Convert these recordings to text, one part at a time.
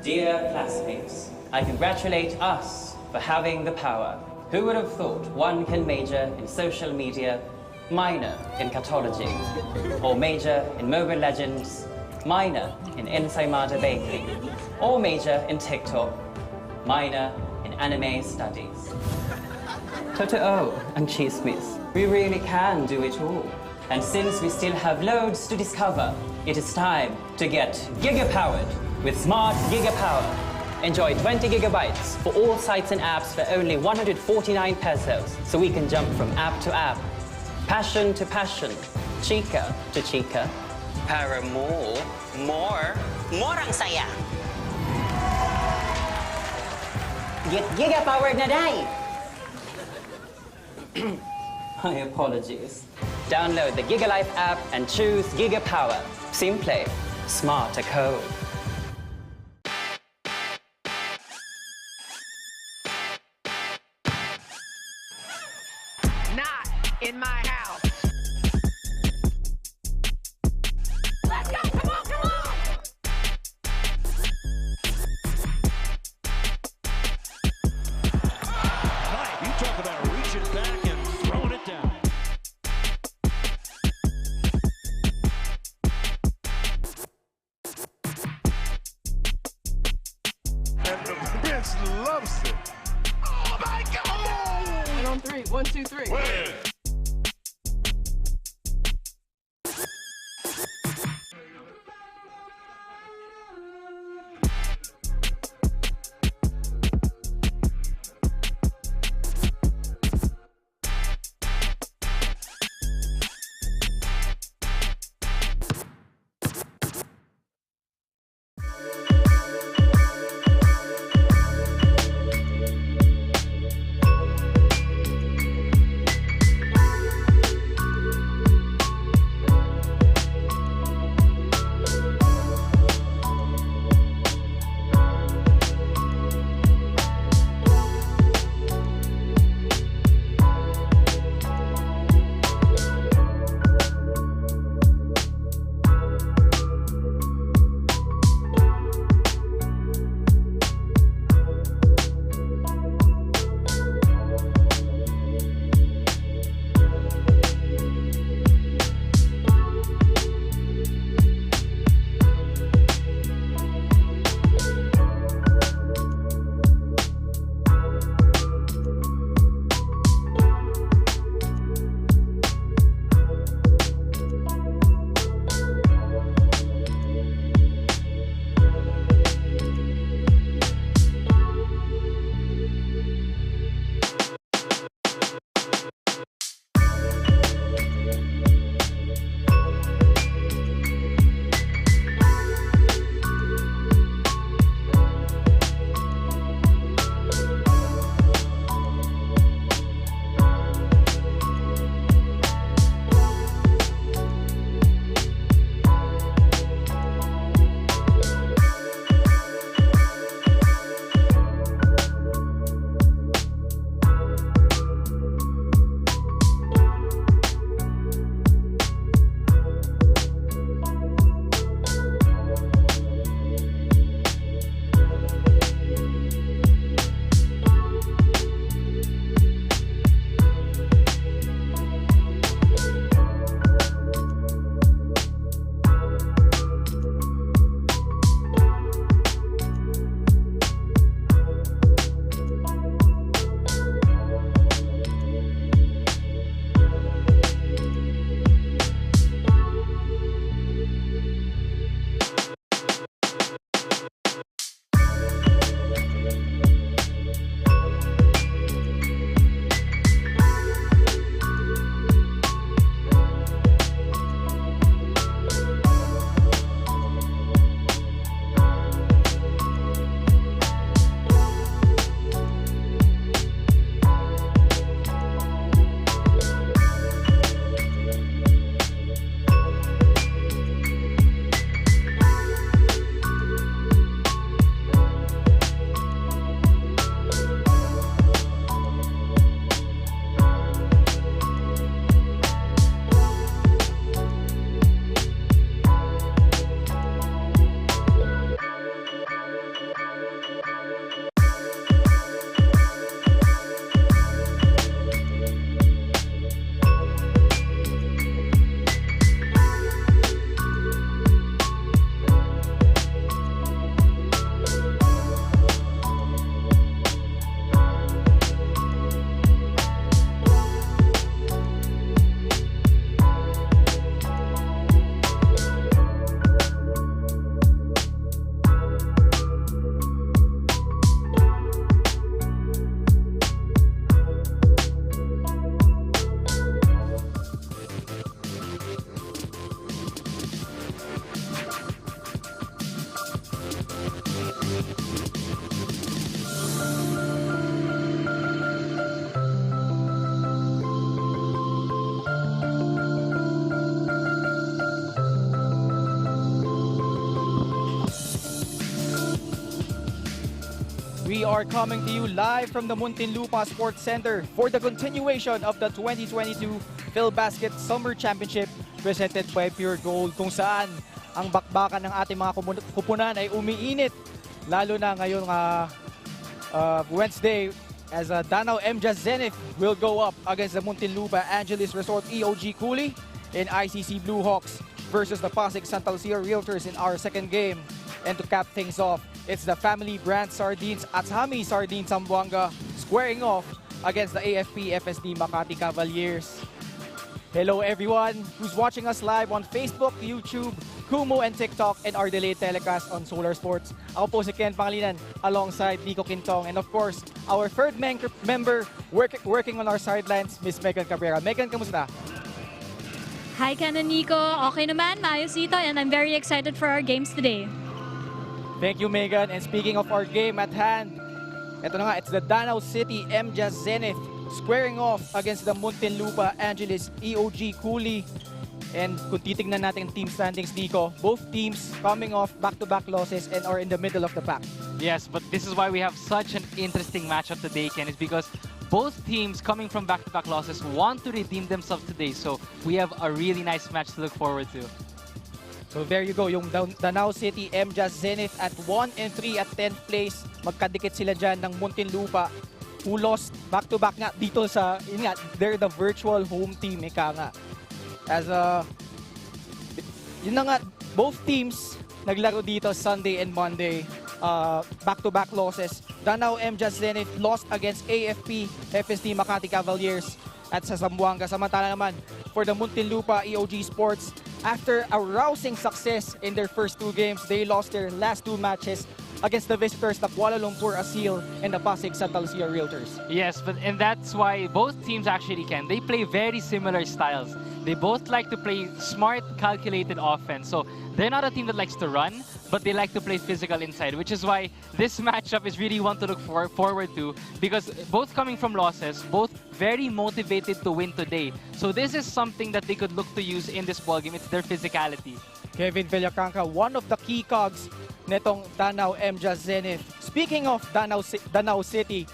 Dear classmates, I congratulate us for having the power. Who would have thought one can major in social media, minor in catology, or major in Mobile Legends, minor in ensaymada baking, or major in TikTok, minor in anime studies. Totoo and chismis, we really can do it all. And since we still have loads to discover, it is time to get giga-powered with Smart Gigapower. Enjoy 20 gigabytes for all sites and apps for only 149 pesos, so we can jump from app to app, passion to passion, chika to chika. Para more ang saya. Get giga-powered na day! My apologies. Download the GigaLife app and choose Gigapower. Simple, smart code. Not in my house. Let's go! Come on, come on! Mike, you talk about reaching back and throwing it down. And the bench loves it. Oh my God! And on three. 1, 2, 3. are coming to you live from the Muntinlupa Sports Center for the continuation of the 2022 PhilBasket Summer Championship presented by Pure Gold, kung saan ang bakbakan ng ating mga kupunan ay umiinit, lalo na ngayong Wednesday, as Danao MJAS Zenith will go up against the Muntinlupa Angelis Resort EOG Cooly in ICC Blue Hawks versus the Pasig Santa Lucia Realtors in our second game. And to cap things off, it's the family brand sardines at Hami Sardines Zamboanga squaring off against the AFP FSD Makati Cavaliers. Hello everyone who's watching us live on Facebook, YouTube, Kumu and TikTok, and our delayed telecast on Solar Sports. Ako po si Ken Pangilinan alongside Nico Quintong, and of course, our third member working on our sidelines, Miss Megan Cabrera. Megan, kamusta? Hi Ken and Nico, okay naman, maayos dito, and I'm very excited for our games today. Thank you, Megan. And speaking of our game at hand, ito na nga, it's the Danao City MJAS Zenith squaring off against the Muntinlupa Angelis EOG Cooly. And kung titignan natin team standings, Nico, both teams coming off back-to-back losses and are in the middle of the pack. Yes, but this is why we have such an interesting matchup today, Ken. It's because both teams coming from back-to-back losses want to redeem themselves today. So we have a really nice match to look forward to. So there you go, yung Danao City MJAS Zenith at 1-3 at 10th place. Magkadikit sila dyan ng Muntinlupa, who lost back-to-back nga dito sa, yun nga, they're the virtual home team, ika nga. As yun na nga, both teams naglaro dito Sunday and Monday, back-to-back losses. Danao MJAS Zenith lost against AFP FSD Makati Cavaliers at sa Zamboanga. Samantala naman, for the Muntinlupa EOG Sports, after a rousing success in their first two games, they lost their last two matches against the visitors, the Kuala Lumpur Asil and the Pasig Santa Lucia Realtors. Yes, and that's why both teams actually they play very similar styles. They both like to play smart, calculated offense. So they're not a team that likes to run, but they like to play physical inside, which is why this matchup is really one to look forward to, because both coming from losses, both very motivated to win today. So this is something that they could look to use in this ballgame. It's their physicality. Kevin Villacranca, one of the key cogs netong Danao MJAS Zenith. Speaking of Danao City,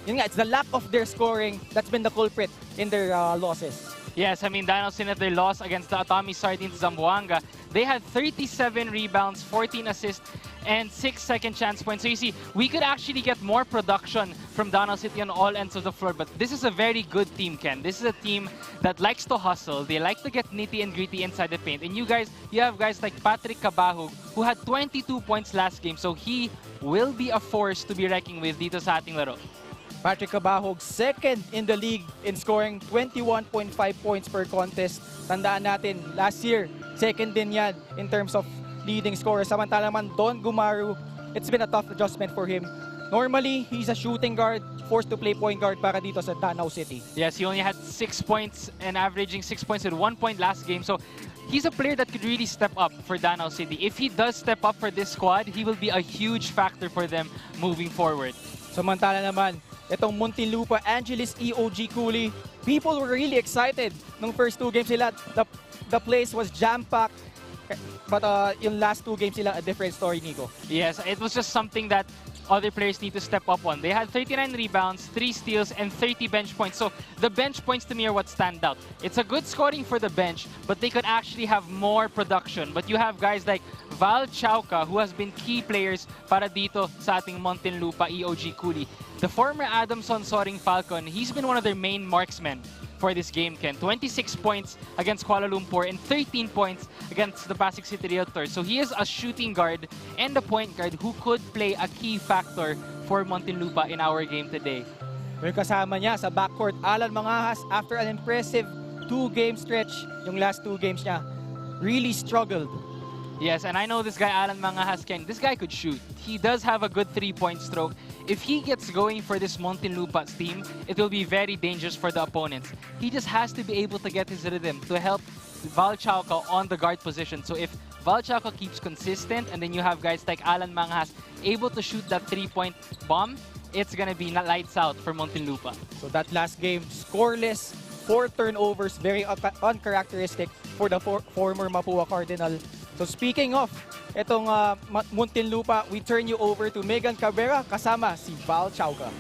yun nga, it's the lack of their scoring that's been the culprit in their losses. Yes, I mean, Danao City, they lost against the Atomy Sardines Zamboanga. They had 37 rebounds, 14 assists, and 6 second chance points. So you see, we could actually get more production from Danao City on all ends of the floor. But this is a very good team, Ken. This is a team that likes to hustle. They like to get nitty and gritty inside the paint. And you have guys like Jan Cabahug, who had 22 points last game. So he will be a force to be reckoned with dito sa ating laro. Jan Cabahug, second in the league in scoring 21.5 points per contest. Tandaan natin, last year, second din yan in terms of leading scorer. Samantala naman, Don Gumaru, it's been a tough adjustment for him. Normally, he's a shooting guard, forced to play point guard para dito sa Danao City. Yes, he only had 6 points and averaging 6 points with 1 point last game. So he's a player that could really step up for Danao City. If he does step up for this squad, he will be a huge factor for them moving forward. Samantala naman, itong Muntinlupa Angelis EOG Cooly, people were really excited nung first two games sila. The place was jam-packed. But yung last two games sila, a different story, Nico. Yes, it was just something that other players need to step up on. They had 39 rebounds, 3 steals, and 30 bench points. So the bench points to me are what stand out. It's a good scoring for the bench, but they could actually have more production. But you have guys like Val Chauca, who has been key players para dito sa ating Muntinlupa EOG Cooly. The former Adamson Soaring Falcon, he's been one of their main marksmen for this game, Ken. 26 points against Kuala Lumpur and 13 points against the Pasig City Realtors. So he is a shooting guard and a point guard who could play a key factor for Muntinlupa in our game today. Yung kasama niya sa backcourt, Alan Mangahas, after an impressive two-game stretch, yung last two games niya, really struggled. Yes, and I know this guy, Alan Mangahas, Ken. This guy could shoot. He does have a good three-point stroke. If he gets going for this Muntinlupa's team, it will be very dangerous for the opponents. He just has to be able to get his rhythm to help Val Chauca on the guard position. So if Val Chauca keeps consistent, and then you have guys like Alan Mangahas able to shoot that three-point bomb, it's going to be lights out for Muntinlupa. So that last game, scoreless, 4 turnovers, very uncharacteristic for the former Mapua Cardinal. So speaking of itong Muntinlupa, we turn you over to Megan Cabrera kasama si Val Chauca.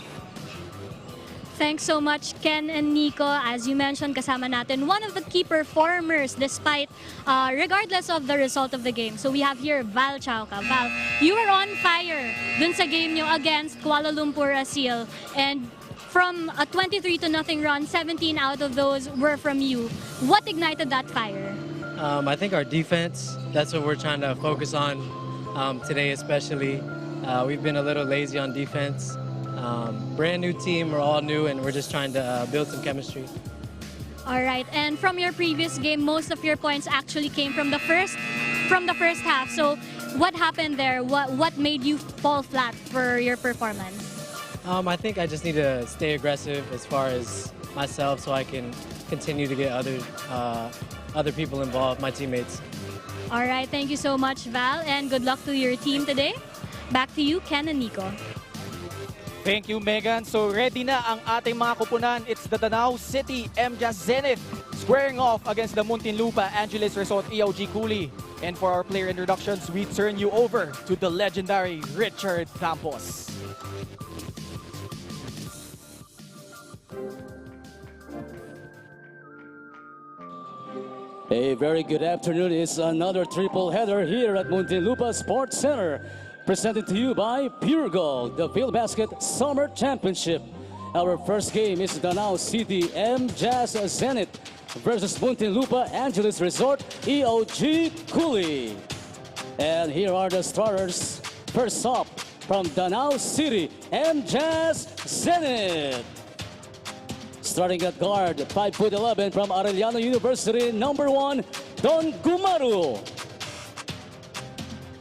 Thanks so much, Ken and Nico. As you mentioned, kasama natin one of the key performers despite, regardless of the result of the game. So we have here Val Chauca. Val, you were on fire dun sa game nyo against Kuala Lumpur Asil. And from a 23-0 run, 17 out of those were from you. What ignited that fire? I think our defense, that's what we're trying to focus on today especially. We've been a little lazy on defense. Brand new team, we're all new and we're just trying to build some chemistry. All right, and from your previous game, most of your points actually came from the first half. So what happened there? What made you fall flat for your performance? I think I just need to stay aggressive as far as myself so I can continue to get other people involved, my teammates. All right, thank you so much, Val, and good luck to your team today. Back to you, Ken and Nico. Thank you, Megan. So ready na ang ating mga kupunan. It's the Danao City MJAS Zenith squaring off against the Muntinlupa Angelis Resort EOG Cooly. And for our player introductions, we turn you over to the legendary Richard Campos. A very good afternoon. It's another triple header here at Muntinlupa Sports Center. Presented to you by Pure Gold, the Field Basket Summer Championship. Our first game is Danao City MJAS Zenith versus Muntinlupa Angelis Resort EOG Cooly. And here are the starters. First up from Danao City MJAS Zenith. Starting at guard, 5'11" from Arellano University, number 1, Don Gumaru.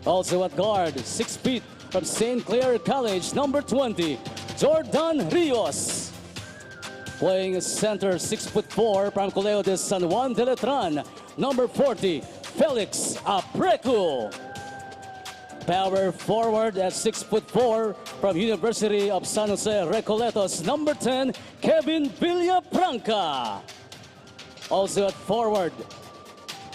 Also at guard, 6 feet from St. Clair College, number 20, Jordan Rios. Playing center, 6'4" from Colegio de San Juan de Letran, number 40, Felix Aprecu. Power forward at 6'4" from University of San Jose Recoletos, number 10, Kevin Villafranca. Also at forward,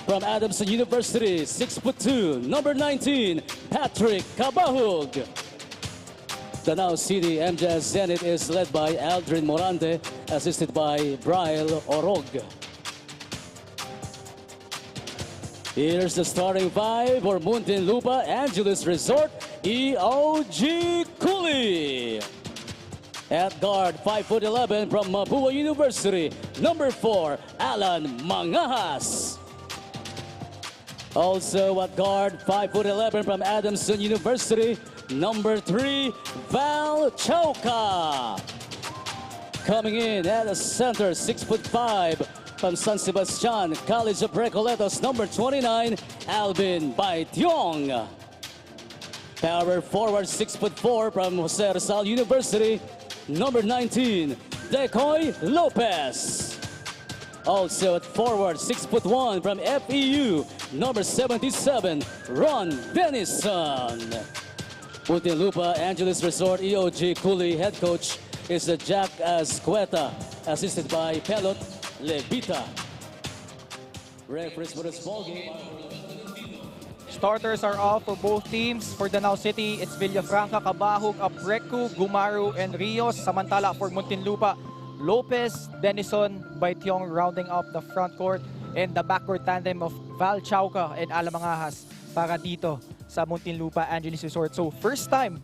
from Adamson University, 6'2", number 19, Patrick Cabahug. Danao City MJAS Zenith is led by Aldrin Morante, assisted by Brian Orog. Here's the starting five for Muntinlupa Angelis Resort, EOG Cooly. At guard, 5'11" from Mapua University, number 4, Alan Mangahas. Also at guard, 5'11" from Adamson University, number 3, Val Chauca. Coming in at the center, 6'5", from San Sebastian College of Recoletos, number 29, Alvin Baitiong. Power forward, 6'4", from Jose Rizal University, number 19, Decoy Lopez. Also at forward, 6'1", from FEU, number 77, Ron Denison. Muntinlupa Angelis Resort EOG Cooly head coach is Jack Ascueta, assisted by Pelot Levita. Referees for this ball game. Starters are all for both teams. For Danao City, it's Villafranca, Cabahug, Aprecu, Gumaru, and Rios. Samantala for Muntinlupa, Lopez, Denison, Baitiong rounding up the front court, and the backcourt tandem of Val Chauca and Alamangahas para dito sa Muntinlupa Angelis Resort. So first time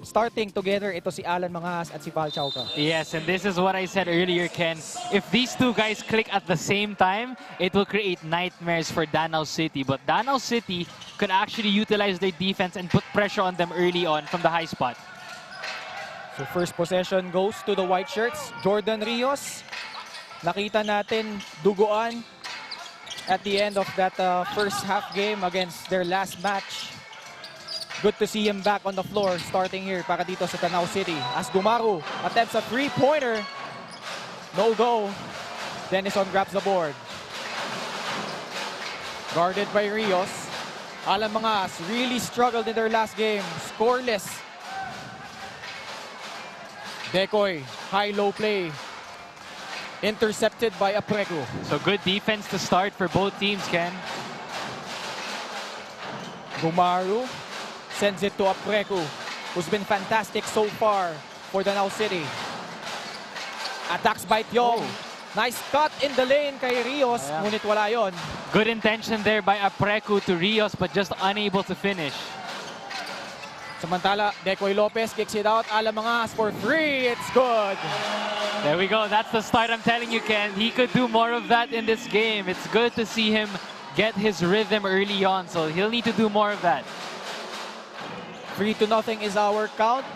starting together, ito si Alan Mangahas at si Val Chauca. Yes, and this is what I said earlier, Ken. If these two guys click at the same time, it will create nightmares for Danao City. But Danao City could actually utilize their defense and put pressure on them early on from the high spot. So first possession goes to the white shirts. Jordan Rios. Nakita natin duguan at the end of that first half game against their last match. Good to see him back on the floor starting here para dito sa Danao City. As Gumaru attempts a three-pointer. No go. Denison grabs the board. Guarded by Rios. Alan Mangahas really struggled in their last game. Scoreless. Decoy, high-low play. Intercepted by Aprecu. So good defense to start for both teams, Ken. Gumaru sends it to Apreku, who's been fantastic so far for Danao City. Attacks by Tiong. Nice cut in the lane kay Rios, ngunit wala yon. Good intention there by Apreku to Rios, but just unable to finish. Samantala, Decoy Lopez kicks it out. Alamangas for free. It's good. There we go. That's the start. I'm telling you, Ken. He could do more of that in this game. It's good to see him get his rhythm early on, so he'll need to do more of that. 3-0 is our count.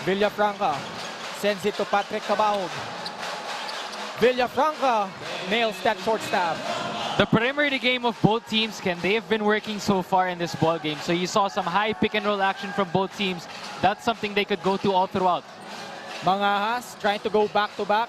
Villafranca sends it to Patrick Cabahug. Villafranca nails that short stab. The perimeter game of both teams, Ken, they have been working so far in this ball game. So you saw some high pick and roll action from both teams. That's something they could go to all throughout. Mangahas trying to go back to back.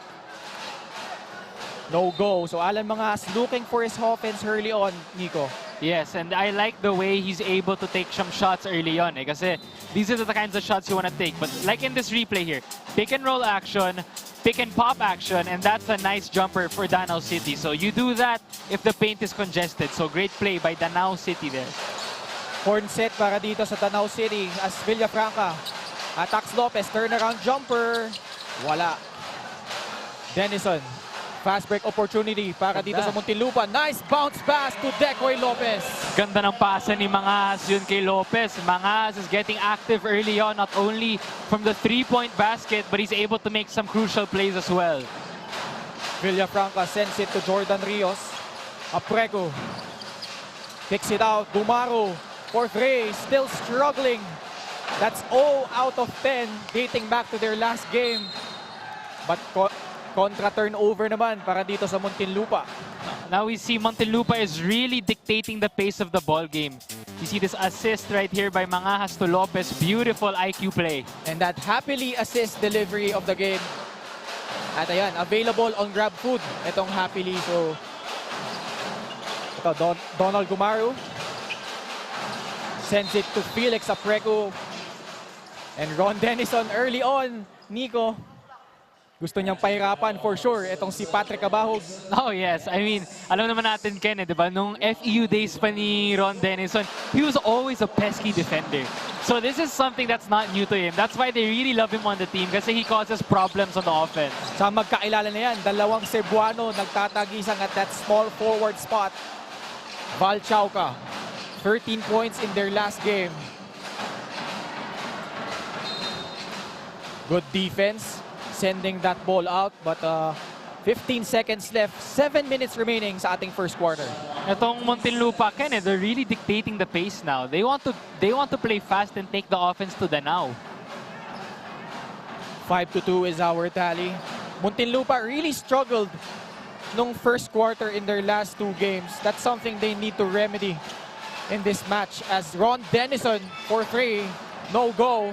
No go. So Alan Mangahas looking for his offense early on, Nico. Yes, and I like the way he's able to take some shots early on. Kasi these are the kinds of shots you want to take. But like in this replay here, pick and roll action, pick and pop action, and that's a nice jumper for Danao City. So you do that if the paint is congested. So great play by Danao City there. Horn set para dito sa Danao City as Villafranca attacks Lopez. Turnaround jumper. Wala. Denison. Fast break opportunity para dito sa Muntinlupa. Nice bounce pass to Decoy Lopez. Ganda ng pasa ni Mangahas yun kay Lopez. Mangahas is getting active early on, not only from the three-point basket, but he's able to make some crucial plays as well. Villafranca sends it to Jordan Rios. Apreku kicks it out. Gumaru for three. Still struggling. That's 0 out of 10 dating back to their last game. But kontra turnover naman para dito sa Muntinlupa. Now we see Muntinlupa is really dictating the pace of the ball game. You see this assist right here by Mangahas to Lopez. Beautiful IQ play. And that happily assist delivery of the game. At ayan, available on Grab Food. Itong happily. So, ito, Donald Gumaru sends it to Felix Apreku. And Ron Denison early on. Nico, gusto niyang pahirapan for sure itong si Patrick Cabahug. Oh yes, I mean, alam naman natin Ken, di ba? Nung FEU days pa ni Ron Denison, he was always a pesky defender. So this is something that's not new to him. That's why they really love him on the team kasi he causes problems on the offense. Sa magkailala na yan, dalawang Cebuano nagtatagisang at that small forward spot. Val Chauca, 13 points in their last game. Good defense. Sending that ball out, but 15 seconds left, 7 minutes remaining sa ating first quarter. Itong Muntinlupa, Ken, they're really dictating the pace now. They want to play fast and take the offense to Danao. 5-2 is our tally. Muntinlupa really struggled nung first quarter in their last two games. That's something they need to remedy in this match as Ron Denison for three, no go.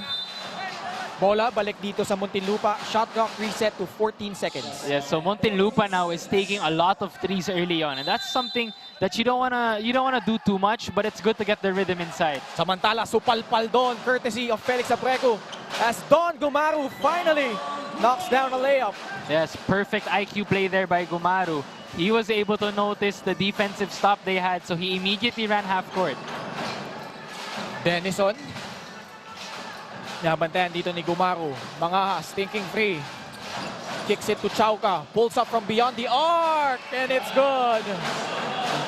Bola, balik dito sa Muntinlupa. Shot clock reset to 14 seconds. Yes, so Muntinlupa now is taking a lot of threes early on, and that's something that you don't wanna do too much, but it's good to get the rhythm inside. Samantala, supalpal doon, courtesy of Felix Apreku, as Don Gumaru finally knocks down a layup. Yes, perfect IQ play there by Gumaru. He was able to notice the defensive stop they had, so he immediately ran half court. Denison. Nabantayan dito ni Gumaru. Mangahas, thinking free. Kicks it to Chauca. Pulls up from beyond the arc. And it's good.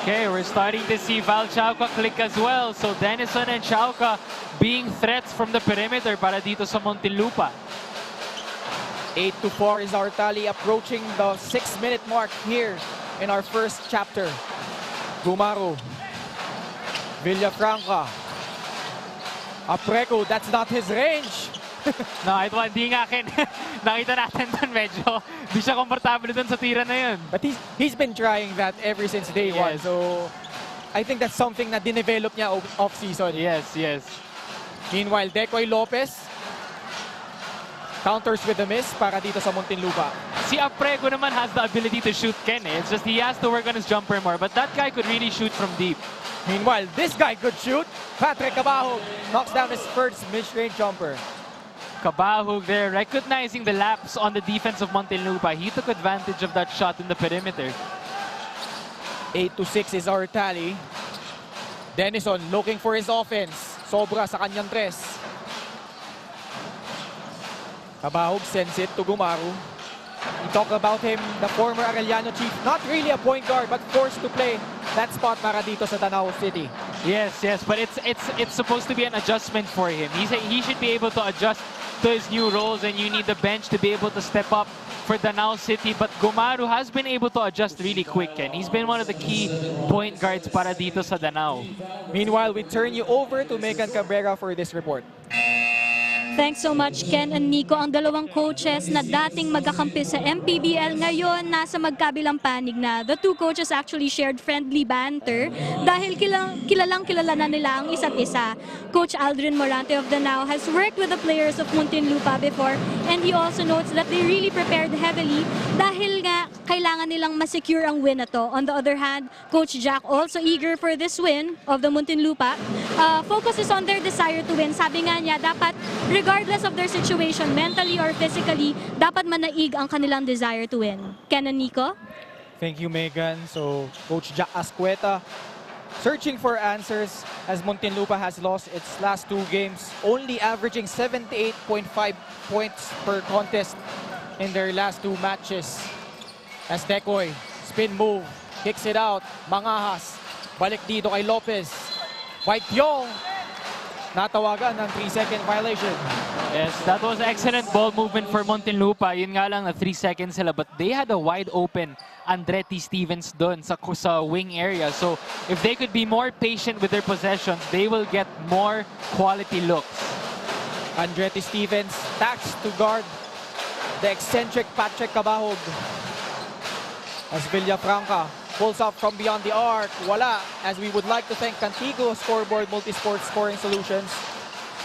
Okay, we're starting to see Val Chauca click as well. So Denison and Chauca being threats from the perimeter para dito sa Muntinlupa. 8-4 is our tally, approaching the 6-minute mark here in our first chapter. Gumaru. Villafranca. Apreku, that's not his range. No, ito hindi nga akin. Nakita natin doon medyo di siya komportable doon sa tira na yun. But he's been trying that ever since day one. So I think that's something na dinevelop niya off-season. Yes, yes. Meanwhile, Decoy Lopez counters with a miss para dito sa Muntinlupa. Si Apreku naman has the ability to shoot, Ken. It's just he has to work on his jumper more. But that guy could really shoot from deep. Meanwhile, this guy could shoot. Patrick Cabahug knocks down his first mid-range jumper. Cabahug there, recognizing the lapse on the defense of Muntinlupa. He took advantage of that shot in the perimeter. 8-6 is our tally. Denison looking for his offense. Sobra sa kanyang tres. Cabahug sends it to Gumaru. We talk about him, the former Arellano chief. Not really a point guard, but forced to play that spot para dito sa Danao City. Yes, but it's supposed to be an adjustment for him. He should be able to adjust to his new roles, and you need the bench to be able to step up for Danao City. But Gumaru has been able to adjust really quick, and he's been one of the key point guards para dito sa Danao. Meanwhile, we turn you over to Megan Cabrera for this report. Thanks so much, Ken and Nico. Ang dalawang coaches na dating magkakampi sa MPBL ngayon nasa magkabilang panig na. The two coaches actually shared friendly banter dahil kilalang kilala na nila ang isa't isa. Coach Aldrin Morante of Danao has worked with the players of Muntinlupa before, and he also notes that they really prepared heavily dahil nga kailangan nilang ma-secure ang win na to. On the other hand, Coach Jack, also eager for this win of the Muntinlupa, focuses on their desire to win. Sabi nga niya, dapat regardless of their situation, mentally or physically, dapat manaig ang kanilang desire to win. Ken and Nico? Thank you, Megan. So, Coach Jack Ascueta searching for answers as Muntinlupa has lost its last two games, only averaging 78.5 points per contest in their last two matches. As Decoy, spin move, kicks it out, Mangahas, balik dito kay Lopez. White Pyong, natawagan ng 3-second violation. Yes, that was excellent ball movement for Muntinlupa. Yun nga lang na 3 seconds sila, but they had a wide open Andretti Stevens doon sa wing area. So if they could be more patient with their possessions, they will get more quality looks. Andretti Stevens taxed to guard the eccentric Patrick Cabahug. As Villafranca pulls up from beyond the arc. Wala, as we would like to thank Cantigo Scoreboard Multisport Scoring Solutions.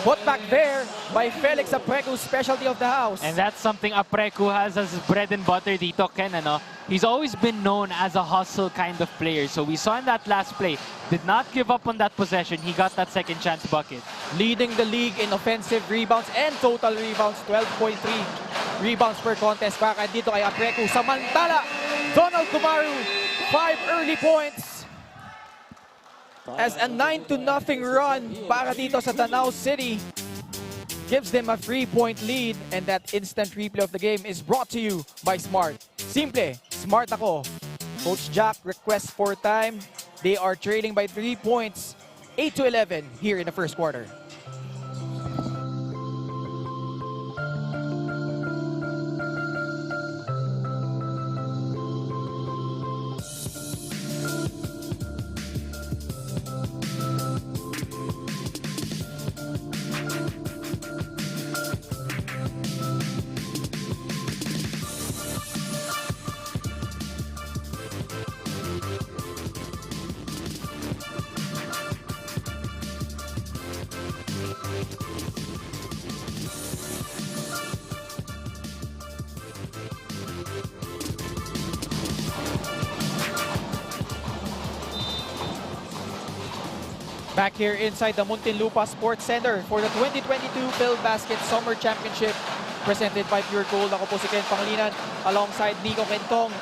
Put back there by Felix Aprecu, specialty of the house. And that's something Aprecu has as bread and butter dito, Ken. Ano? He's always been known as a hustle kind of player. So we saw in that last play, did not give up on that possession. He got that second chance bucket. Leading the league in offensive rebounds and total rebounds, 12.3 rebounds per contest para dito kay Aprecu. Samantala, Donald Gumaru, 5 early points as a 9-0 run para dito sa Danao City gives them a 3-point lead, and that instant replay of the game is brought to you by Smart. Simple, smart ako. Coach Jack requests for time. They are trailing by 3 points, 8-11 here in the first quarter. Back here inside the Muntinlupa Sports Center for the 2022 Phil Basket Summer Championship presented by Pure Gold. Ako po si Ken Pangilinan alongside Nico Quentong.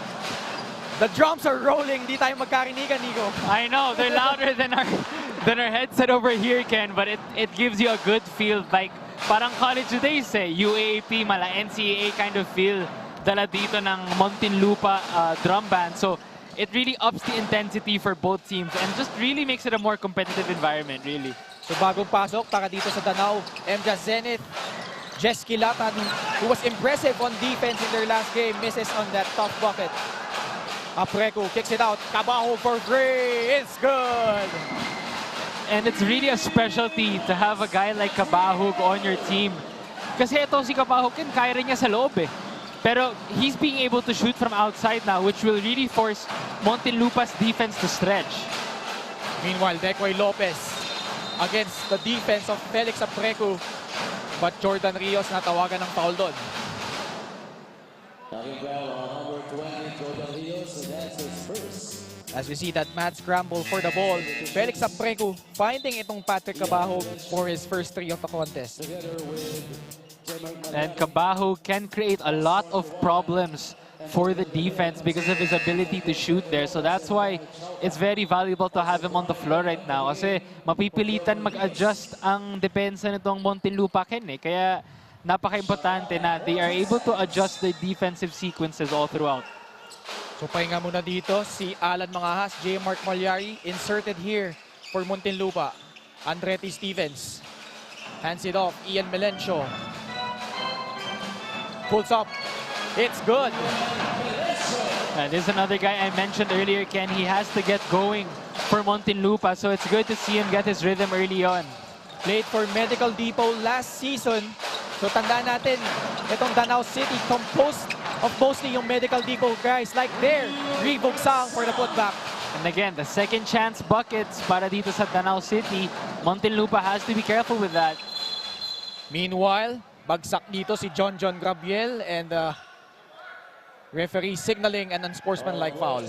The drums are rolling. Di tayo magkarinigan, Nico. I know, they're louder than our headset over here, Ken, but it gives you a good feel. Like, parang college days UAAP, mala NCAA kind of feel dala dito ng Muntinlupa drum band. So it really ups the intensity for both teams and just really makes it a more competitive environment, really. So bagong pasok para dito sa Danao MJAS Zenith. Jess Kilatan, who was impressive on defense in their last game, misses on that tough bucket. Aprecu kicks it out. Cabahug for three. It's good. And it's really a specialty to have a guy like Cabahug on your team. Kasi ito si Cabahug, kaya rin niya sa loob eh. Pero he's being able to shoot from outside now, which will really force Muntinlupa's defense to stretch. Meanwhile, Decoy Lopez against the defense of Felix Aprecu. But Jordan Rios natawagan ng foul doon. As we see that mad scramble for the ball, Felix Aprecu finding itong Patrick Cabahug for his first three of the contest. And Cabahug can create a lot of problems for the defense because of his ability to shoot there. So that's why it's very valuable to have him on the floor right now. Kasi mapipilitan mag-adjust ang depensa nitong Muntinlupa, Ken, eh. Kaya napaka-importante na they are able to adjust their defensive sequences all throughout. So pahinga muna dito si Alan Mangahas, J. Mark Malyari inserted here for Muntinlupa. Andretti Stevens hands it off, Ian Melencio pulls up, it's good. And this is another guy I mentioned earlier, Ken. He has to get going for Muntinlupa, so it's good to see him get his rhythm early on. Played for Medical Depot last season. So tandaan natin, itong Danao City composed of mostly yung Medical Depot guys like there. Revog Sang for the putback. And again, the second chance buckets para dito sa Danao City. Muntinlupa has to be careful with that. Meanwhile, bagsak dito si John Gabriel and referee signaling an unsportsmanlike foul.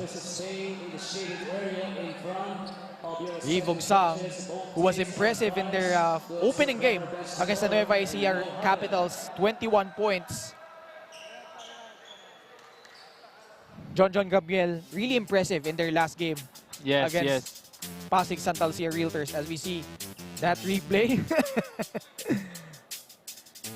Revog Sang, who was impressive in their opening game against the Nueva Ecija Capitals, 21 points. John Gabriel, really impressive in their last game against Pasig Santa Lucia Realtors, as we see that replay.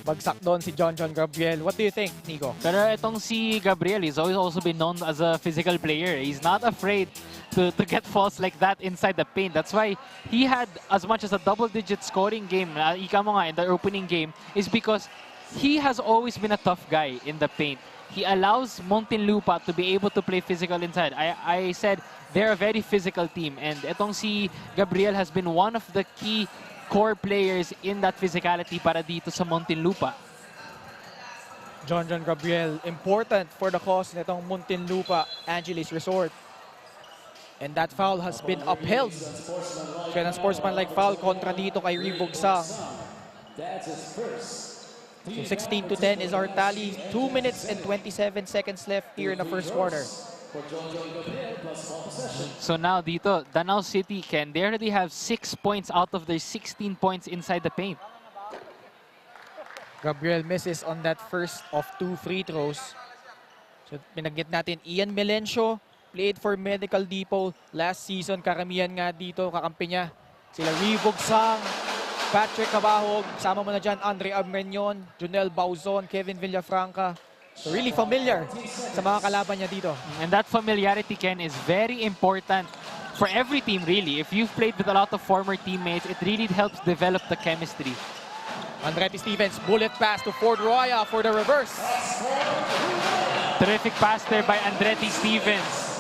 Bagsak doon si John Gabriel. What do you think, Nico? Pero itong si Gabriel, he's always also been known as a physical player. He's not afraid to get falls like that inside the paint. That's why he had as much as a double-digit scoring game, ika mo nga, in the opening game, is because he has always been a tough guy in the paint. He allows Muntinlupa to be able to play physical inside. I said they're a very physical team, and itong si Gabriel has been one of the key core players in that physicality para dito sa Muntinlupa. John Gabriel, important for the cause nitong Muntinlupa Angelis Resort. And that foul has been upheld. Kaya ng sportsmanlike foul kontra dito kay Revog Sang. So 16-10 is our tally. 2 minutes and 27 seconds left here in the first quarter. So now dito, Danao City, they already have 6 points out of their 16 points inside the paint. Gabriel misses on that first of 2 free throws. So pinagit natin Ian Melencio, played for Medical Depot last season. Karamihan nga dito, kakampi niya. Sila Revog Sang, Patrick Cabahug, kasama mo na dyan Andre Abreñon, Junel Bauzon, Kevin Villafranca. So really familiar sa mga kalaban niya dito. And that familiarity, Ken, is very important for every team, really. If you've played with a lot of former teammates, it really helps develop the chemistry. Andretti Stevens, bullet pass to Ford Roya for the reverse. Terrific pass there by Andretti Stevens.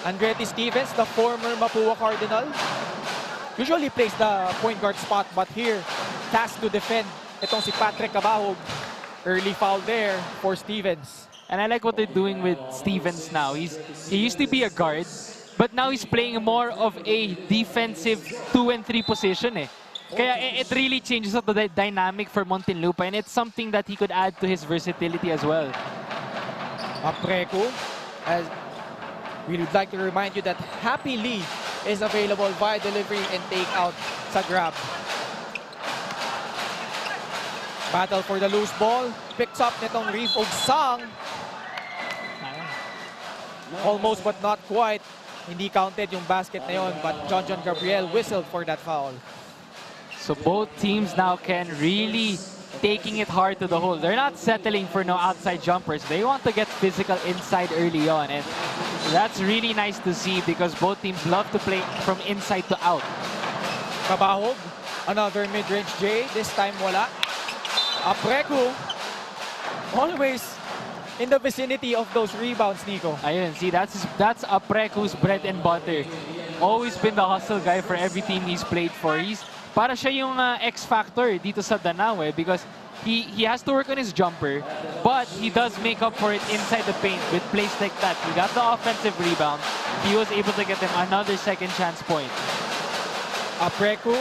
Andretti Stevens, the former Mapua Cardinal, usually plays the point guard spot, but here, tasked to defend itong si Patrick Cabahug. Early foul there for Stevens. And I like what they're doing with Stevens now. He used to be a guard, but now he's playing more of a defensive 2 and 3 position. Kaya it really changes up the dynamic for Muntinlupa, and it's something that he could add to his versatility as well. Apreku, as we would like to remind you that Happy Lee is available via delivery and takeout sa Grab. Battle for the loose ball. Picks up nitong Revog Sang. Almost but not quite. Hindi counted yung basket na yon, but John Gabriel whistled for that foul. So both teams now can really taking it hard to the hole. They're not settling for no outside jumpers. They want to get physical inside early on, and that's really nice to see because both teams love to play from inside to out. Cabahug, another mid-range J. This time wala. Apreku, always in the vicinity of those rebounds, Nico. Ayun, see, that's Apreku's bread and butter. Always been the hustle guy for every team he's played for. Para siya yung X factor dito sa Danao because he has to work on his jumper, but he does make up for it inside the paint with plays like that. He got the offensive rebound. He was able to get them another second chance point. Apreku,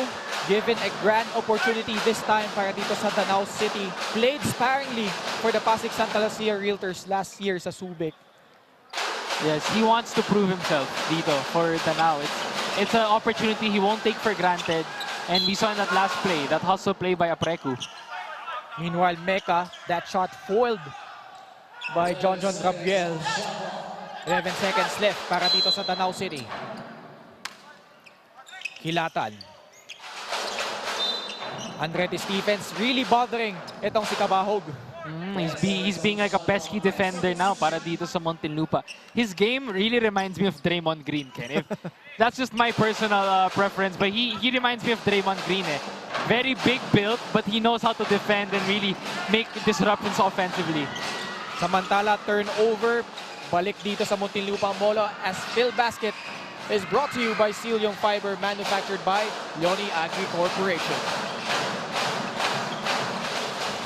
given a grand opportunity this time para dito sa Danao City. Played sparingly for the Pasig Santa Lucia Realtors last year sa Subic. Yes, he wants to prove himself dito for Danao. It's an opportunity he won't take for granted. And we saw in that last play, that hustle play by Apreku. Meanwhile, Mecca, that shot foiled by Jan Cabahug. 11 seconds left para dito sa Danao City. Kilatan. Andretti's defense really bothering itong si Cabahug. He's being like a pesky defender now para dito sa Muntinlupa. His game really reminds me of Draymond Green, Ken. That's just my personal preference, but he reminds me of Draymond Green. Very big build, but he knows how to defend and really make disruptions offensively. Samantala, turnover. Balik dito sa Muntinlupa Molo as Phil Basket is brought to you by Silyong Fiber, manufactured by Leoni Agri Corporation.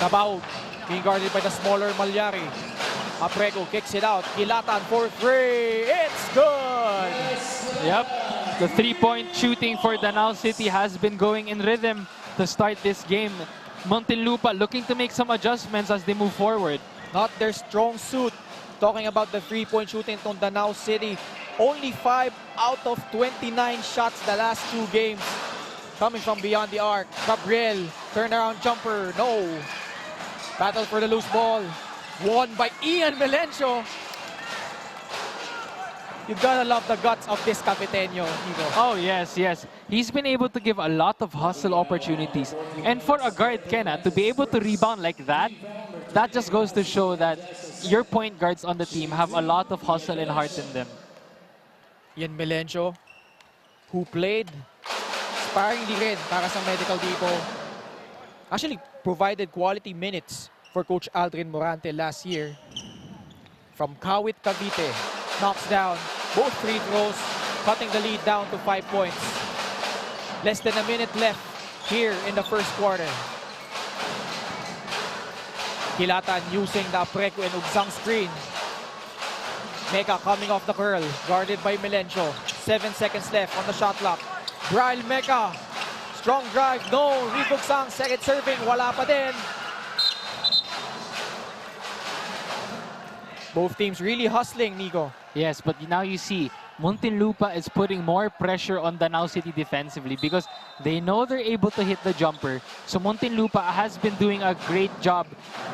Cabahug being guarded by the smaller Malyari. Aprego kicks it out. Kilatan for three. It's good! Yep. The three-point shooting for Danao City has been going in rhythm to start this game. Muntinlupa looking to make some adjustments as they move forward. Not their strong suit. Talking about the three-point shooting from Danao City. Only 5 out of 29 shots the last 2 games. Coming from beyond the arc. Gabriel, turnaround jumper. No. Battle for the loose ball. Won by Ian Melencio. You gotta love the guts of this Capiteño, Nico. Oh, yes, yes. He's been able to give a lot of hustle opportunities. And for a guard, Kenna, to be able to rebound like that, that just goes to show that your point guards on the team have a lot of hustle and heart in them. Ian Melencio, who played sparingly rin para sa Medical Depot. Actually, provided quality minutes for Coach Aldrin Morante last year. From Kawit, Cavite, knocks down both free throws, cutting the lead down to 5 points. Less than a minute left here in the first quarter. Kilatan using the Aprego and Ugsang screen. Mecca coming off the curl, guarded by Melencio. 7 seconds left on the shot clock. Brian Mecca, strong drive, no. Ugsang, second serving, wala pa din. Both teams really hustling, Nico. Yes, but now you see, Muntinlupa is putting more pressure on Danao City defensively because they know they're able to hit the jumper. So Muntinlupa has been doing a great job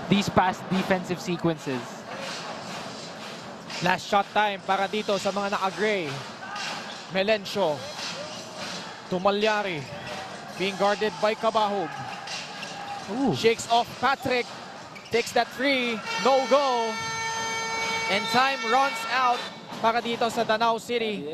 these past defensive sequences. Last shot time para dito sa mga naka-gray. Melencio. Tumalyari. Being guarded by Cabahug. Shakes off Patrick. Takes that three. No go. And time runs out para dito sa Danao City.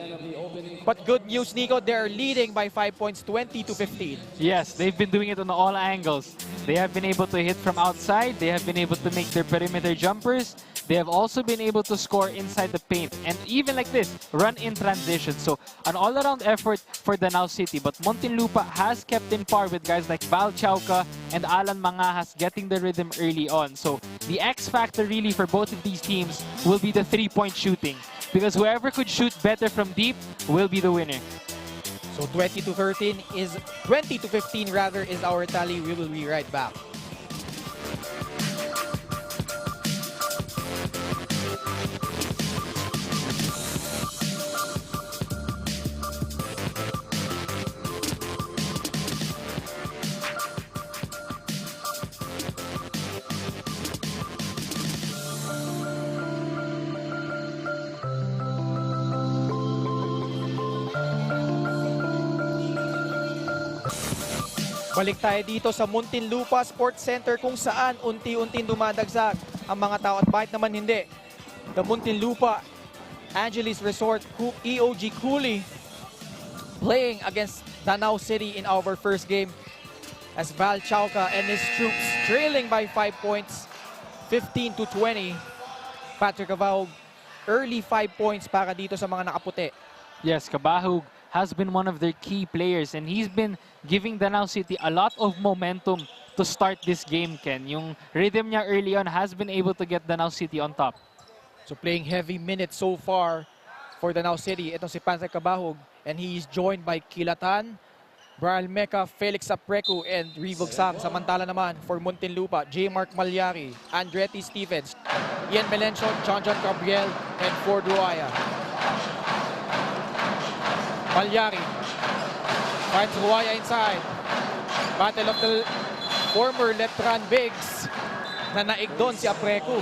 But good news, Nico, they're leading by 5 points, 20-15. Yes, they've been doing it on all angles. They have been able to hit from outside. They have been able to make their perimeter jumpers. They have also been able to score inside the paint. And even like this, run in transition. So an all-around effort for Danao City. But Muntinlupa has kept in par with guys like Val Chauca and Alan Mangahas getting the rhythm early on. So the X factor really for both of these teams will be the three-point shooting. Because whoever could shoot better from deep will be the winner. So 20-15 rather is our tally. We will be right back. Balik tayo dito sa Muntinlupa Sports Center kung saan unti-unting dumadagsak ang mga tao at bakit naman hindi. The Muntinlupa Angelis Resort EOG Cooly playing against Danao City in our first game as Val Chauca and his troops trailing by 5 points, 15-20. Patrick Cabahug, early 5 points para dito sa mga nakaputi. Yes, Cabahug has been one of their key players and he's been giving Danao City a lot of momentum to start this game, Ken. Yung rhythm niya early on has been able to get Danao City on top. So playing heavy minutes so far for Danao City. Itong si Patrick Cabahug and he is joined by Kilatan, Brian Mecca, Felix Aprego, and Rivog Sam. Samantala naman for Muntinlupa, J. Mark Malyari, Andretti Stevens, Ian Melencio, John Gabriel, and Ford Ruaya. Malyari finds Ruaya inside. Battle of the former left-hand bigs na naig doon si Aprego.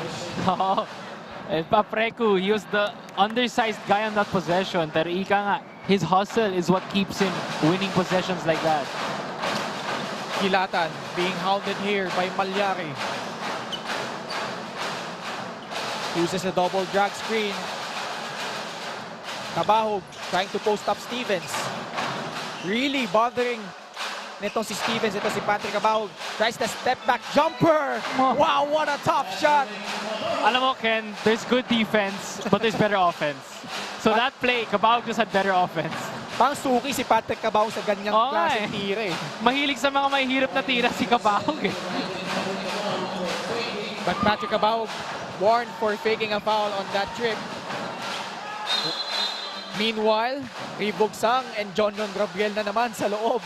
Papreku, he was the undersized guy on that possession. Pero ika nga, his hustle is what keeps him winning possessions like that. Kilatan being hounded here by Malyari. Uses a double drag screen. Cabahug trying to post up Stevens. Really bothering nitong si Stevens. Ito si Patrick Cabahug. Tries the step back jumper. Wow, what a top shot. Alam mo, Ken, there's good defense, but there's better offense. So that play, Cabahug just had better offense. Pang suki si Patrick Cabahug sa ganyang klaseng tira eh. Mahilig sa mga mahihirap na tira si Cabahug eh. But Patrick Cabahug warned for faking a foul on that trip. Meanwhile, Ribugsang and John Gabriel na naman sa loob.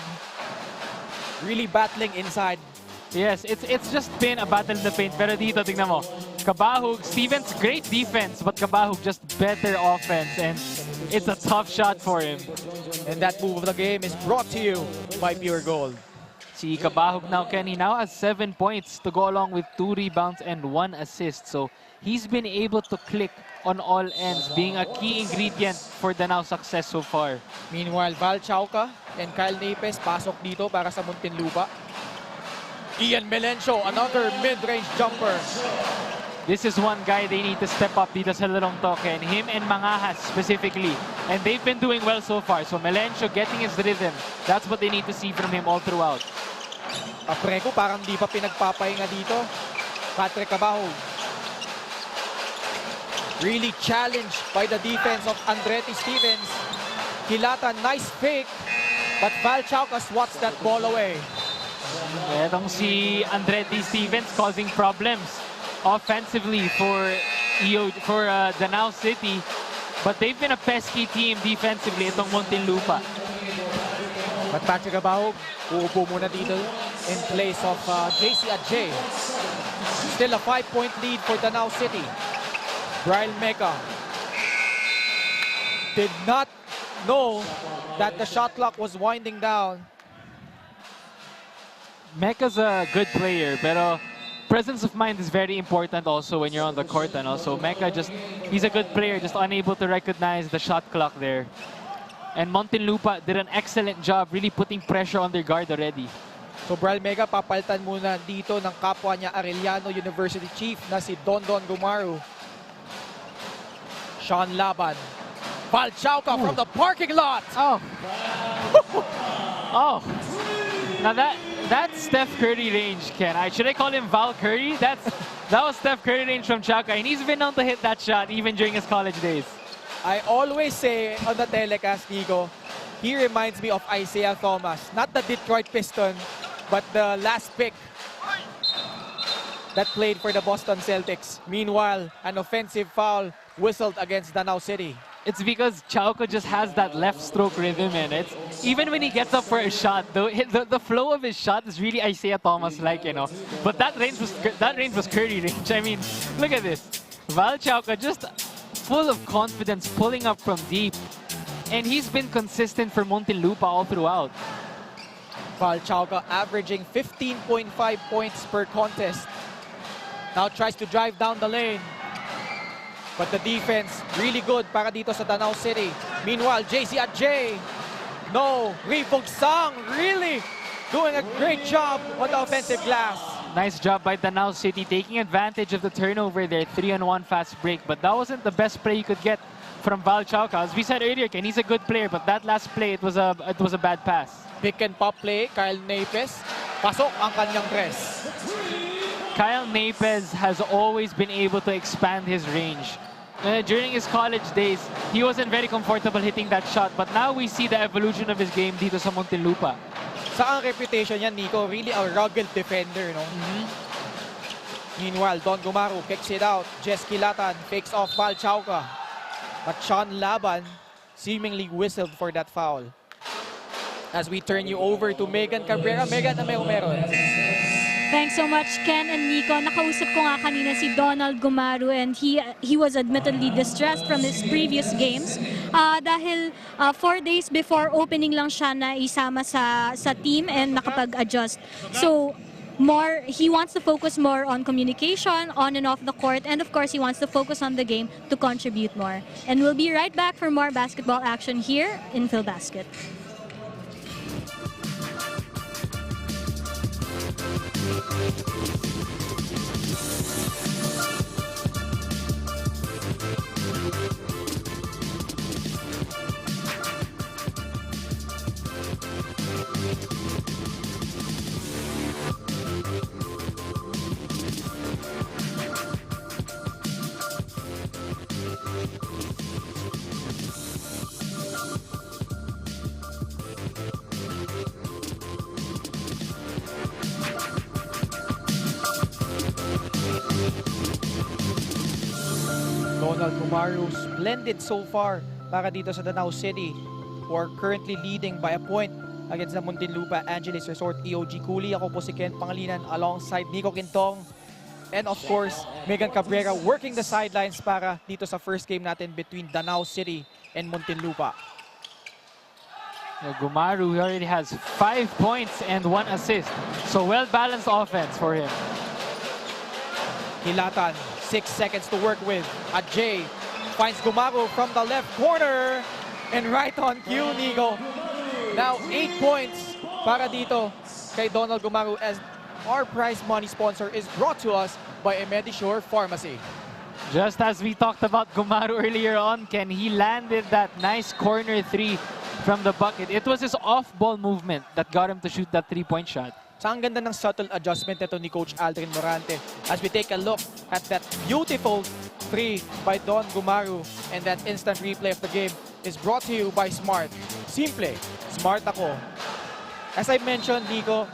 Really battling inside. Yes, it's just been a battle in the paint. Pero dito, tingnan mo. Cabahug, Stevens, great defense, but Cabahug just better offense, and it's a tough shot for him. And that move of the game is brought to you by Pure Gold. See, Cabahug now, Ken, he now has 7 points to go along with 2 rebounds and 1 assist. So he's been able to click on all ends, being a key ingredient for Danao success so far. Meanwhile, Val Chauca and Kyle Napes pasok dito para sa Muntinlupa. Ian Melencio, another mid-range jumper. This is one guy they need to step up dito sa Lalong Token, him and Mangahas specifically. And they've been doing well so far. So Melencio getting his rhythm, that's what they need to see from him all throughout. Papreku parang di pa pinagpapahinga dito. Patrick Cabahug. Really challenged by the defense of Andretti Stevens. Kilata, nice fake. But Val Chauca swats that ball away. Etong si Andretti Stevens causing problems offensively for Danao City, but they've been a pesky team defensively, itong Muntinlupa. But Patrick Cabahug, uupo muna dito in place of JC Adjay. Still a 5-point lead for Danao City. Brian Mecca did not know that the shot clock was winding down. Mecca's a good player, pero presence of mind is very important also when you're on the court. And also, Mecca he's a good player, just unable to recognize the shot clock there. And Muntinlupa did an excellent job really putting pressure on their guard already. So Brian Mega papalitan muna dito ng kapwa niya Arellano University Chief na si Don Gumaru. Sean Laban. Val Chauca from the parking lot. Oh. Oh. Now that's Steph Curry range, Ken. Should I call him Val Curry? That was Steph Curry range from Chauca, and he's been known to hit that shot even during his college days. I always say on the telecast, Nico, he reminds me of Isaiah Thomas. Not the Detroit Piston, but the last pick that played for the Boston Celtics. Meanwhile, an offensive foul whistled against Danao City. It's because Chauca just has that left stroke rhythm in it. Even when he gets up for a shot, the flow of his shot is really Isaiah Thomas-like, you know. But that range was Curry range. I mean, look at this. Val Chauca just full of confidence, pulling up from deep. And he's been consistent for Muntinlupa all throughout. Val Chauca averaging 15.5 points per contest. Now tries to drive down the lane. But the defense, really good para dito sa Danao City. Meanwhile, JC Adjay. No, Ribugsang really doing a great job on the offensive glass. Nice job by Danao City, taking advantage of the turnover there, 3-on-1 fast break. But that wasn't the best play you could get from Val Chauca. As we said earlier, Ken, he's a good player, but that last play, it was a bad pass. Pick and pop play, Kyle Napes. Pasok ang kanyang press. Kyle Napes has always been able to expand his range. During his college days, he wasn't very comfortable hitting that shot, but now we see the evolution of his game dito sa Muntinlupa. Sa ang reputation niya, Nico, really a rugged defender, no? Meanwhile, Don Gumaru kicks it out. Jess Kilatan fakes off Val Chauca. But Sean Laban seemingly whistled for that foul. As we turn you over to Megan Cabrera. Megan, na meron. Thanks so much, Ken and Nico. Nakausap ko nga kanina si Donald Gumaru, and he was admittedly distressed from his previous games dahil 4 days before opening lang siya na isama sa team and nakapag-adjust. So he wants to focus more on communication on and off the court, and of course he wants to focus on the game to contribute more. And we'll be right back for more basketball action here in PhilBasket. Splendid so far para dito sa Danao City, who are currently leading by a point against the Muntinlupa Angelis Resort EOG Cooly. Ako po si Ken Pangilinan alongside Nico Quintong. And of course, Megan Cabrera working the sidelines para dito sa first game natin between Danao City and Muntinlupa. Gumaru already has 5 points and 1 assist. So well-balanced offense for him. Hilatan, 6 seconds to work with. Ajay finds Gumaru from the left corner. And right on cue, Nico. Now 8 points para dito kay Donald Gumaru, as our prize money sponsor is brought to us by Medisure Pharmacy. Just as we talked about Gumaru earlier on, Ken, he landed that nice corner 3 from the bucket. It was his off-ball movement that got him to shoot that 3-point shot. Sa ang ganda ng subtle adjustment nito ni Coach Aldrin Morante as we take a look at that beautiful 3 by Don Gumaru, and that instant replay of the game is brought to you by Smart. Simple, smart ako. As I mentioned, Nico,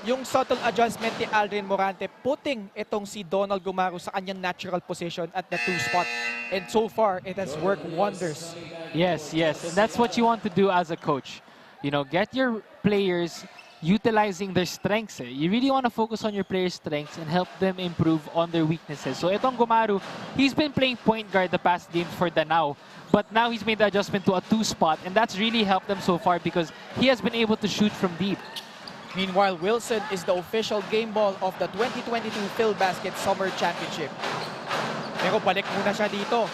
yung subtle adjustment ni Aldrin Morante putting itong si Donald Gumaru sa kanyang natural position at the 2 spot. And so far, it has worked wonders. Yes, yes. And that's what you want to do as a coach. You know, get your players utilizing their strengths. You really want to focus on your players' strengths and help them improve on their weaknesses. So itong Gumaru, he's been playing point guard the past games for Danao, but now he's made the adjustment to a 2 spot, and that's really helped them so far because he has been able to shoot from deep. Meanwhile, Wilson is the official game ball of the 2022 PhilBasket Summer Championship. Pero balik muna siya dito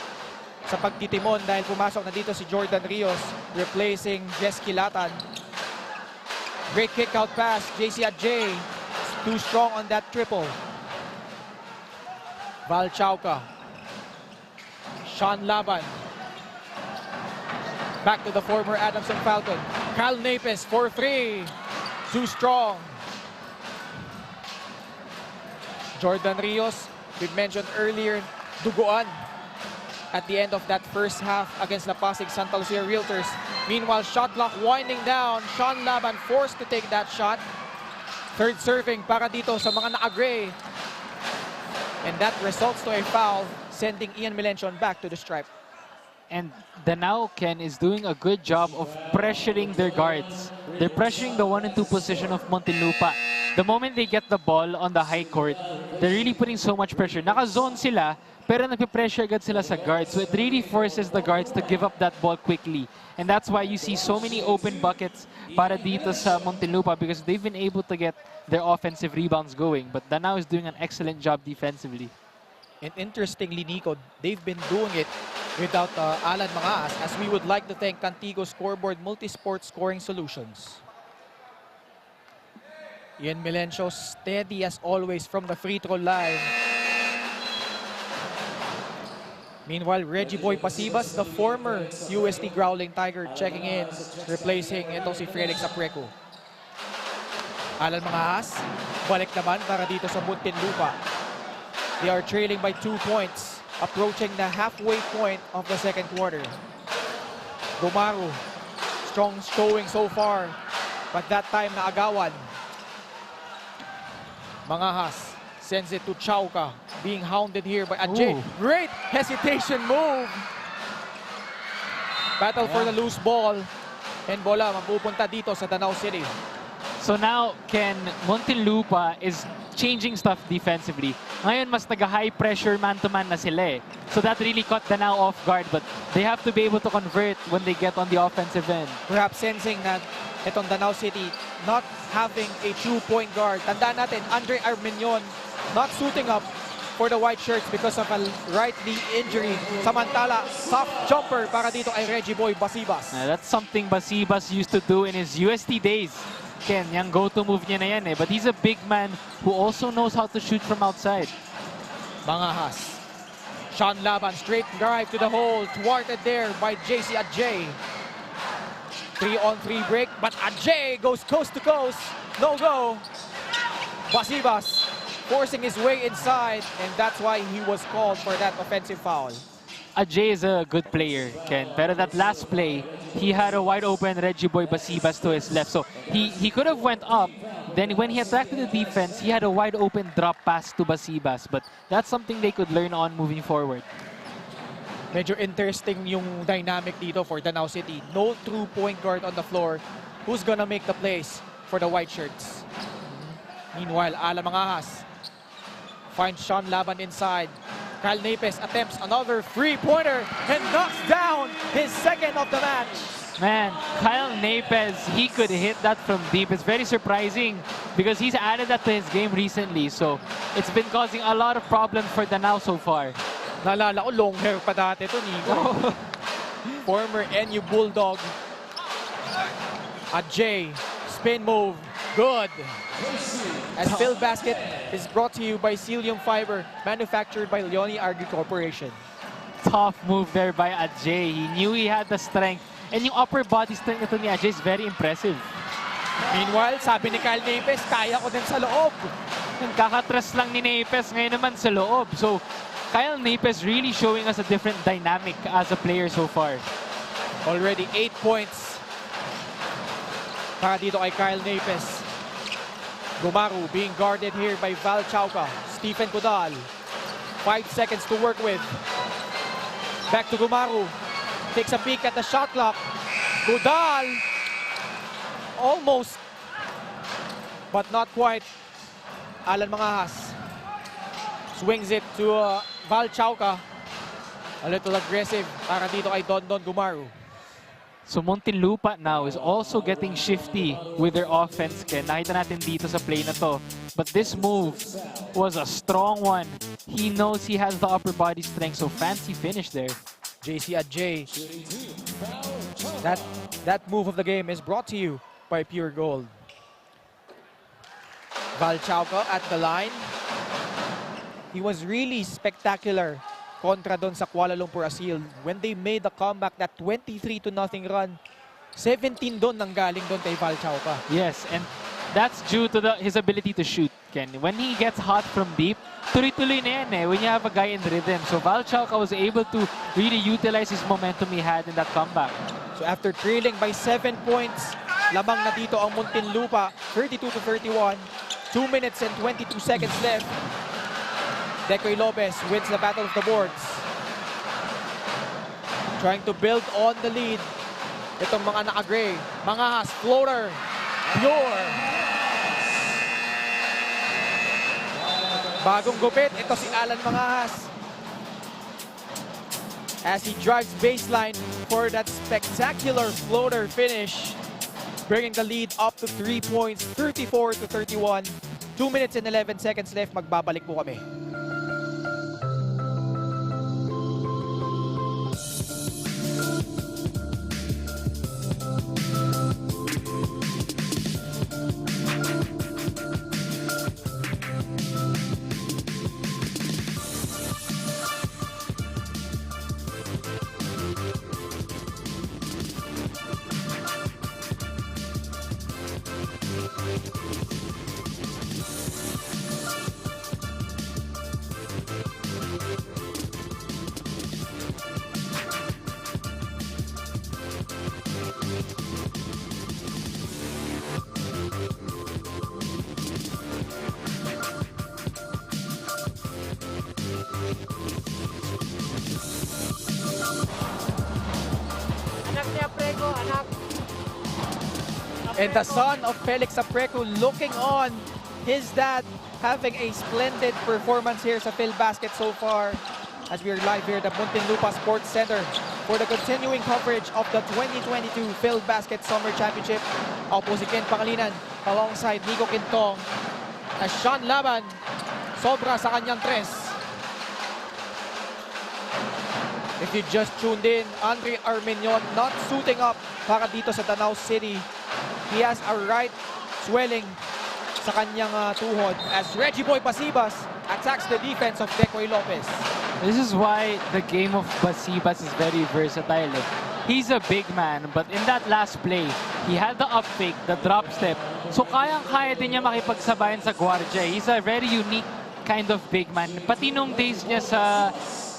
sa pagtitimon dahil pumasok na dito si Jordan Rios replacing Jess Kilatan. Great kick out pass, JC Ajay, too strong on that triple. Val Chauca, Sean Laban, back to the former Adamson Falcon. Kyle Napes for 3, too strong. Jordan Rios, we mentioned earlier, duguan at the end of that first half against La Pasig Santa Lucia Realtors. Meanwhile, shot clock winding down. Sean Laban forced to take that shot. Third serving para dito sa mga naka-gray. And that results to a foul, sending Ian Melencio back to the stripe. And Danao, Ken, is doing a good job of pressuring their guards. They're pressuring the 1 and 2 position of Muntinlupa. The moment they get the ball on the high court, they're really putting so much pressure. Naka-zone sila, pero nagpe-pressure agad sila sa guards. So it really forces the guards to give up that ball quickly. And that's why you see so many open buckets para dito sa Muntinlupa, because they've been able to get their offensive rebounds going. But Danao is doing an excellent job defensively. And interestingly, Nico, they've been doing it without Alan Mangas, as we would like to thank Cantigo Scoreboard Multisport Scoring Solutions. Ian Melencio steady as always from the free throw line. Meanwhile, Reggie Boy Pasibas, the former UST Growling Tiger, checking in, replacing itong si Felix Apreco. Alan Mangas, balik naman para dito sa Muntinlupa. They are trailing by 2 points, approaching the halfway point of the second quarter. Gumaru, strong showing so far, but that time naagawan. Mangahas sends it to Chauca, being hounded here by Ajay. Great hesitation move. Battle for the loose ball. And bola mapupunta dito sa Danao City. So now, Ken, Muntinlupa is changing stuff defensively. Ngayon, mas nag-high pressure man-to-man na sila eh. So that really caught Danao off guard, but they have to be able to convert when they get on the offensive end. Perhaps sensing that itong Danao City not having a true point guard. Tandaan natin, Andre Armenion not suiting up for the white shirts because of a right knee injury. Samantala, soft jumper para dito kay Reggie Boy Basibas. That's something Basibas used to do in his UST days. Ken, yung go-to move niya na yan eh. But he's a big man who also knows how to shoot from outside. Mangahas. Sean Laban, straight drive to the hole. Thwarted there by JC Adjay. 3-on-3 break, but Adjay goes coast to coast. No go. Basibas forcing his way inside, and that's why he was called for that offensive foul. Ajay is a good player, Ken. Pero that last play, he had a wide open Reggie Boy Basibas to his left. So he could have went up. Then when he attacked the defense, he had a wide open drop pass to Basibas. But that's something they could learn on moving forward. Medyo interesting yung dynamic dito for Danao City. No true point guard on the floor. Who's gonna make the plays for the white shirts? Meanwhile, Alan Mangahas finds Sean Laban inside. Kyle Napes attempts another three-pointer and knocks down his second of the match. Man, Kyle Napes, he could hit that from deep. It's very surprising because he's added that to his game recently. So it's been causing a lot of problems for Danao so far. Naalala ko, long hair pa dati ito, Nico. Former NU Bulldog. Ajay, spin move, good. And Phil Basket is brought to you by Cilium Fiber, manufactured by Leone Agri Corporation. Tough move there by Ajay. He knew he had the strength. And yung upper body strength nito ni Ajay is very impressive. Meanwhile, sabi ni Kyle Napes, kaya ko din sa loob. Kakatras lang ni Napes, ngayon naman sa loob. So, Kyle Napes really showing us a different dynamic as a player so far. Already 8 points para dito kay Kyle Napes. Gumaru being guarded here by Val Chauca. Stephen Cudal. 5 seconds to work with. Back to Gumaru. Takes a peek at the shot clock. Cudal. Almost. But not quite. Alan Mangahas. Swings it to Val Chauca. A little aggressive para dito kay Dondon Gumaru. So Muntinlupa now is also getting shifty with their offense. Ken, nakita natin dito sa play na to. But this move was a strong one. He knows he has the upper body strength, so fancy finish there. JC Adjay. That move of the game is brought to you by Pure Gold. Val Chauca at the line. He was really spectacular kontra doon sa Kuala Lumpur Asil when they made the comeback, that 23-0 run. 17 doon nang galing doon kay Val Chauca. Yes, and that's due to his ability to shoot, Ken. When he gets hot from deep, tuloy-tuloy na yan eh, when you have a guy in rhythm. So Val Chauca was able to really utilize his momentum he had in that comeback. So after trailing by 7 points, lamang na dito ang Muntinlupa, 32-31. 2 minutes and 22 seconds left. Decoy Lopez wins the battle of the boards. Trying to build on the lead. Itong mga naka-gray. Mangahas, floater, pure. Bagong gupit, ito si Alan Mangahas. As he drives baseline for that spectacular floater finish. Bringing the lead up to 3 points, 34-31. 2 minutes and 11 seconds left. Magbabalik po kami. And the son of Felix Apreco looking on his dad having a splendid performance here sa Phil Basket so far as we are live here at the Muntinlupa Sports Center. for the continuing coverage of the 2022 Phil Basket Summer Championship. Ako po si Ken Pangilinan alongside Nico Quintong. As Sean Laban, sobra sa kanyang tres. If you just tuned in, Andre Armenion not suiting up para dito sa Danao City. He has a right swelling sa kanyang tuhod as Reggie Boy Basibas attacks the defense of Decoy Lopez. This is why the game of Basibas is very versatile. He's a big man, but in that last play, he had the up fake, the drop step. So kayang-kaya din niya makipagsabayan sa guardia. He's a very unique kind of big man. Pati nung days niya sa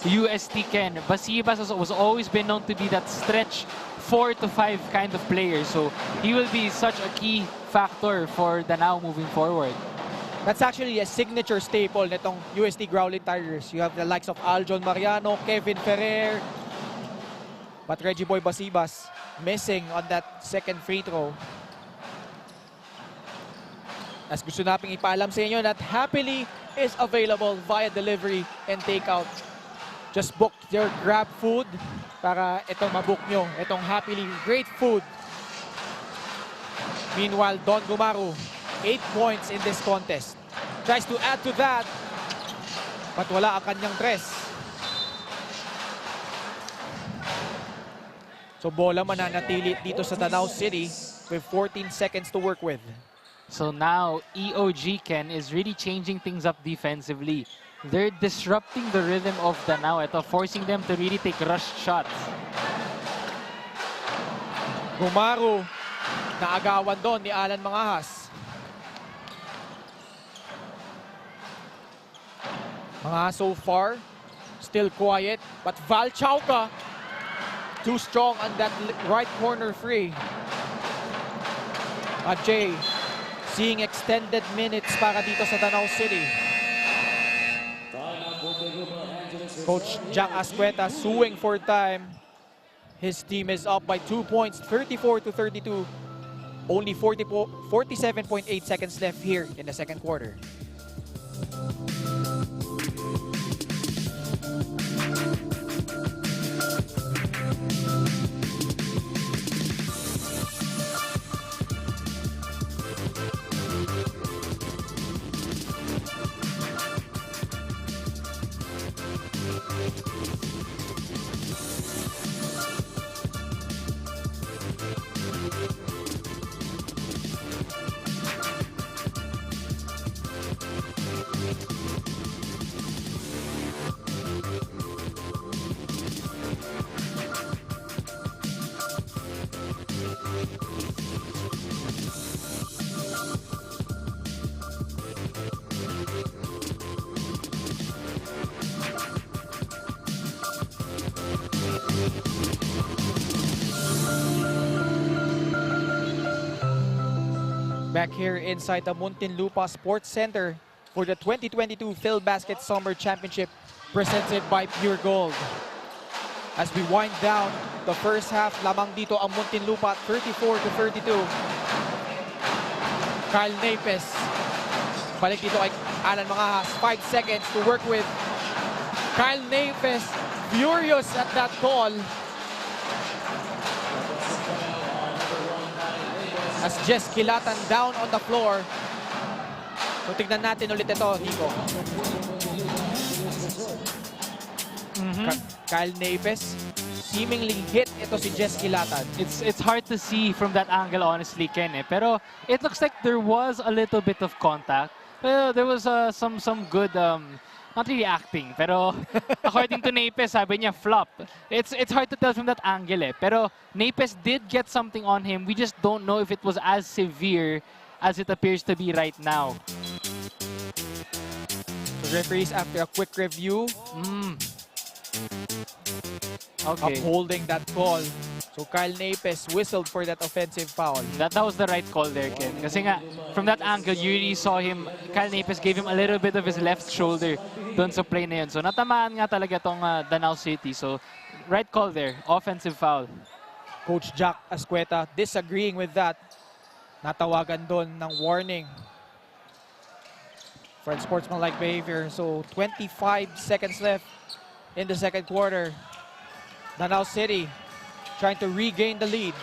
UST Ken, Basibas was always been known to be that stretch 4 to 5 kind of player. So he will be such a key factor for Danao moving forward. That's actually a signature staple nitong UST Growling Tigers. You have the likes of Aljon Mariano, Kevin Ferrer, but Reggie Boy Basibas missing on that second free throw. As gusto nating ipaalam sa inyo that Happily is available via delivery and takeout. Just book your Grab food para itong mabook nyo. Itong Happily, great food. Meanwhile, Don Gumaru, 8 points in this contest. Tries to add to that, but wala ang kanyang tres. So bola mananatili dito sa Danao City with 14 seconds to work with. So now EOG Ken is really changing things up defensively. They're disrupting the rhythm of Danao, forcing them to really take rush shots. Gumaru, naagawan doon ni Alan Mangahas. Mangahas so far, still quiet, but Val Chauca, too strong on that right corner free. Jay, seeing extended minutes para dito sa Danao City. Coach Jack Ascueta suing for time. His team is up by 2 points, 34-32. Only 47.8 seconds left here in the second quarter. Back here inside the Muntinlupa Sports Center for the 2022 Phil Basket Summer Championship presented by Pure Gold. As we wind down the first half, lamang dito ang Muntinlupa 34-32. Kyle Napes, balik dito kay Alan Mangahas, 5 seconds to work with. Kyle Napes, furious at that call. As Jess Kilatan down on the floor. So tignan natin ulit ito, Nico. Kyle Napes, seemingly hit ito si Jess Kilatan. It's hard to see from that angle, honestly, Ken. Pero it looks like there was a little bit of contact. Pero there was some good, not really acting. Pero according to Napes, sabi niya flop. It's hard to tell from that angle. Pero Napes did get something on him. We just don't know if it was as severe as it appears to be right now. The referees, after a quick review, upholding that call. So Kyle Napes whistled for that offensive foul. That was the right call there, Ken. Kasi nga, from that angle, you really saw him, Kyle Napes gave him a little bit of his left shoulder doon sa play na yun. So natamaan nga talaga tong Danao City. So right call there, offensive foul. Coach Jack Ascueta disagreeing with that. Natawagan doon ng warning for unsportsmanlike behavior. So 25 seconds left in the second quarter. Danao City trying to regain the lead.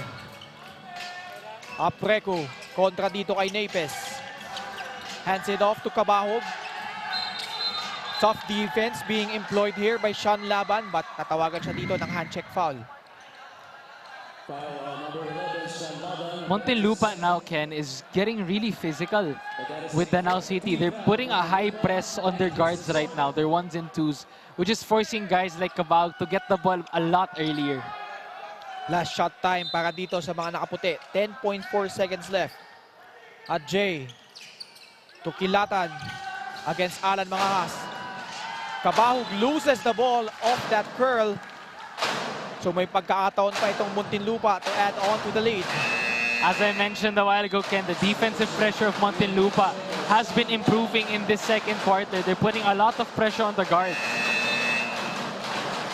Apreco kontra dito kay Napes. Hands it off to Cabahug. Tough defense being employed here by Sean Laban, but tatawagan siya dito ng hand check foul. Muntinlupa now, Ken, is getting really physical with Danao City. They're putting a high press on their guards right now. They're 1s and 2s, which is forcing guys like Cabahug to get the ball a lot earlier. Last shot time para dito sa mga nakaputi. 10.4 seconds left. At Jay to Kilatan against Alan Mangahas. Cabahug loses the ball off that curl. So may pagkakataon pa itong Muntinlupa to add on to the lead. As I mentioned a while ago, Ken, the defensive pressure of Muntinlupa has been improving in this second quarter. They're putting a lot of pressure on the guards.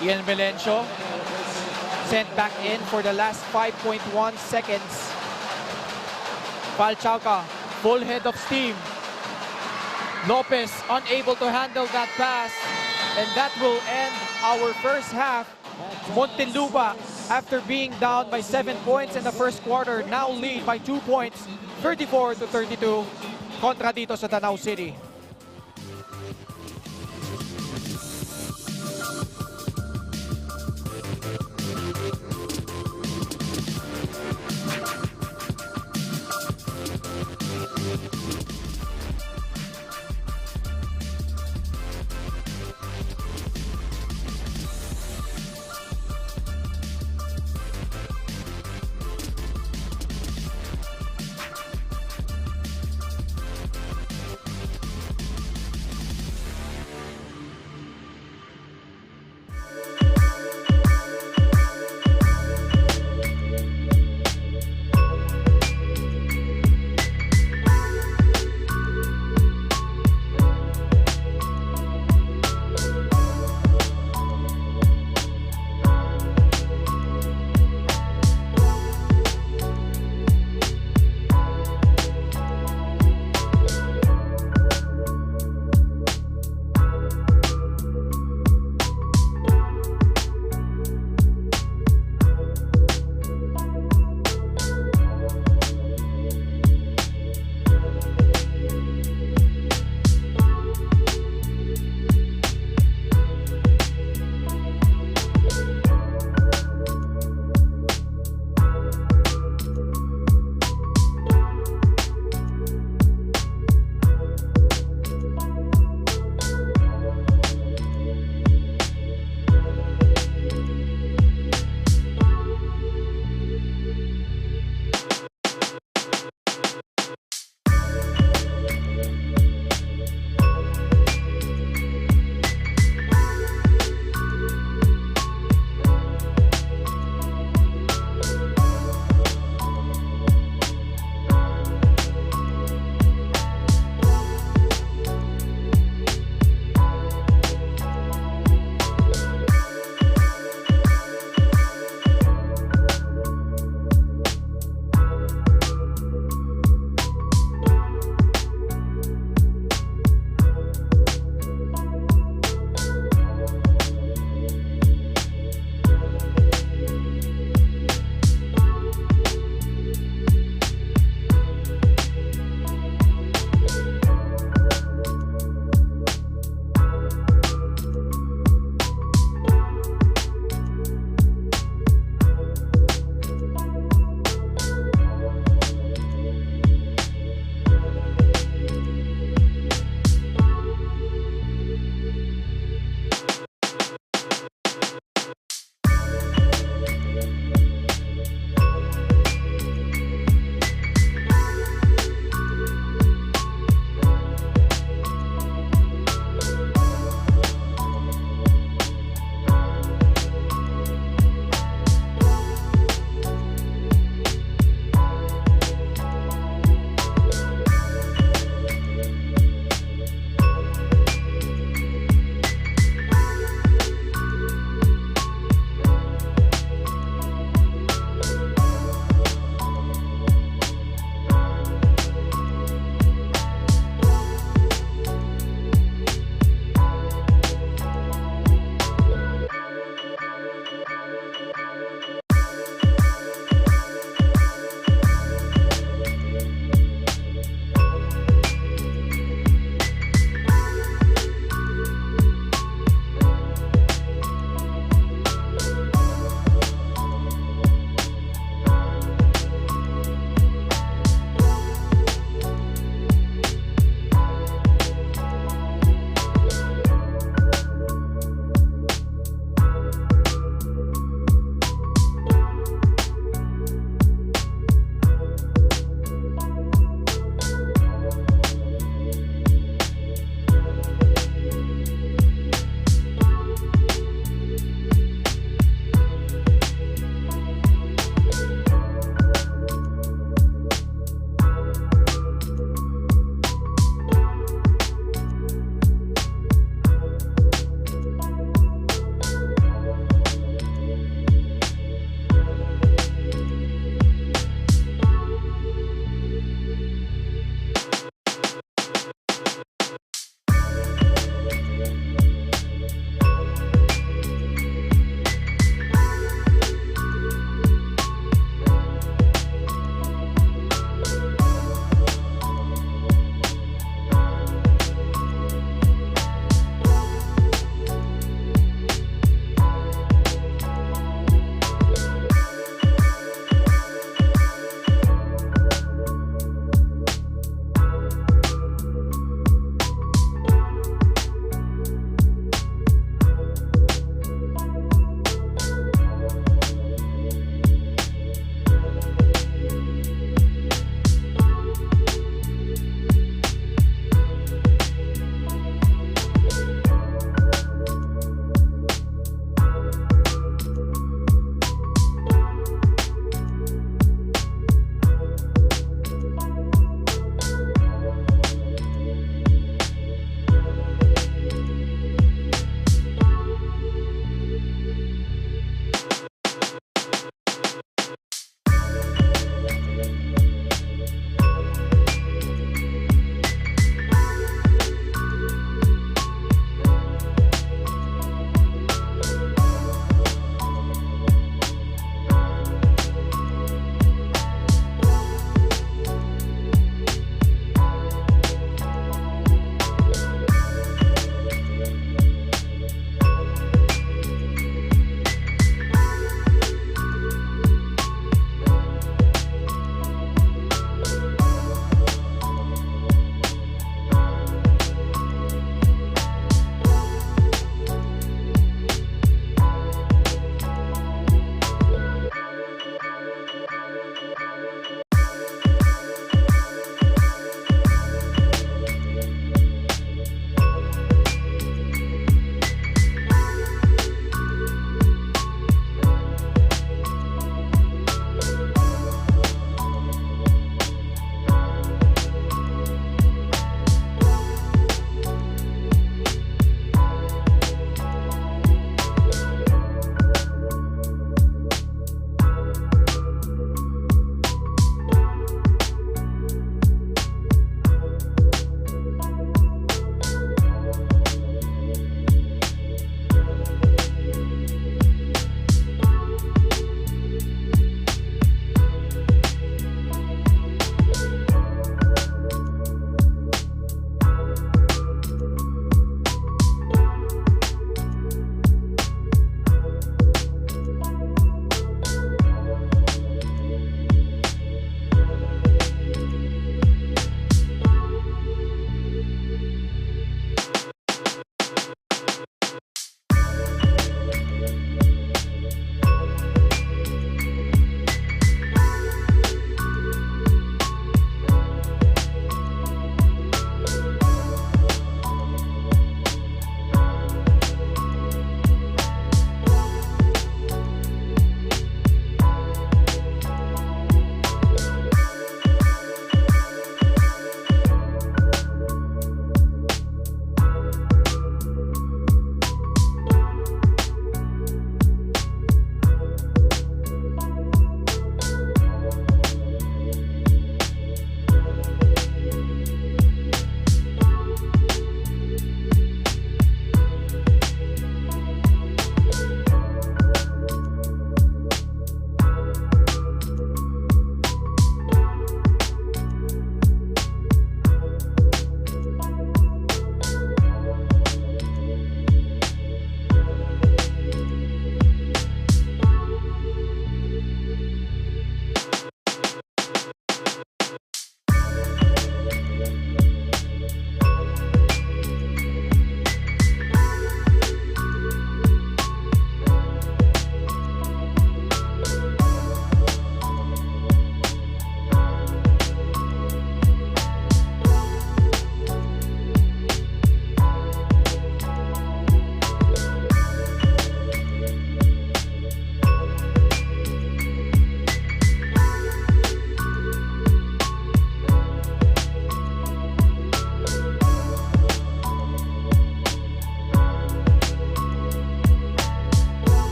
Ian Melencio sent back in for the last 5.1 seconds. Falchauca, full head of steam. Lopez unable to handle that pass, and that will end our first half. Muntinlupa, after being down by 7 points in the first quarter, now lead by 2 points, 34-32, kontra dito sa Danao City.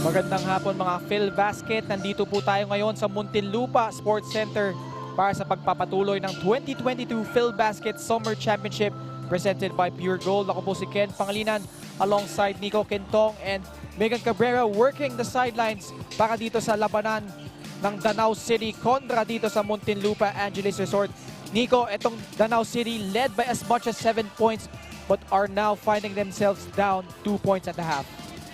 Magandang hapon mga Phil Basket. Nandito po tayo ngayon sa Muntinlupa Sports Center para sa pagpapatuloy ng 2022 Phil Basket Summer Championship presented by Pure Gold. Ako po si Ken Pangilinan alongside Nico Quintong and Megan Cabrera working the sidelines para dito sa labanan ng Danao City kontra dito sa Muntinlupa Angelis Resort. Nico, itong Danao City led by as much as 7 points but are now finding themselves down 2 points at the half.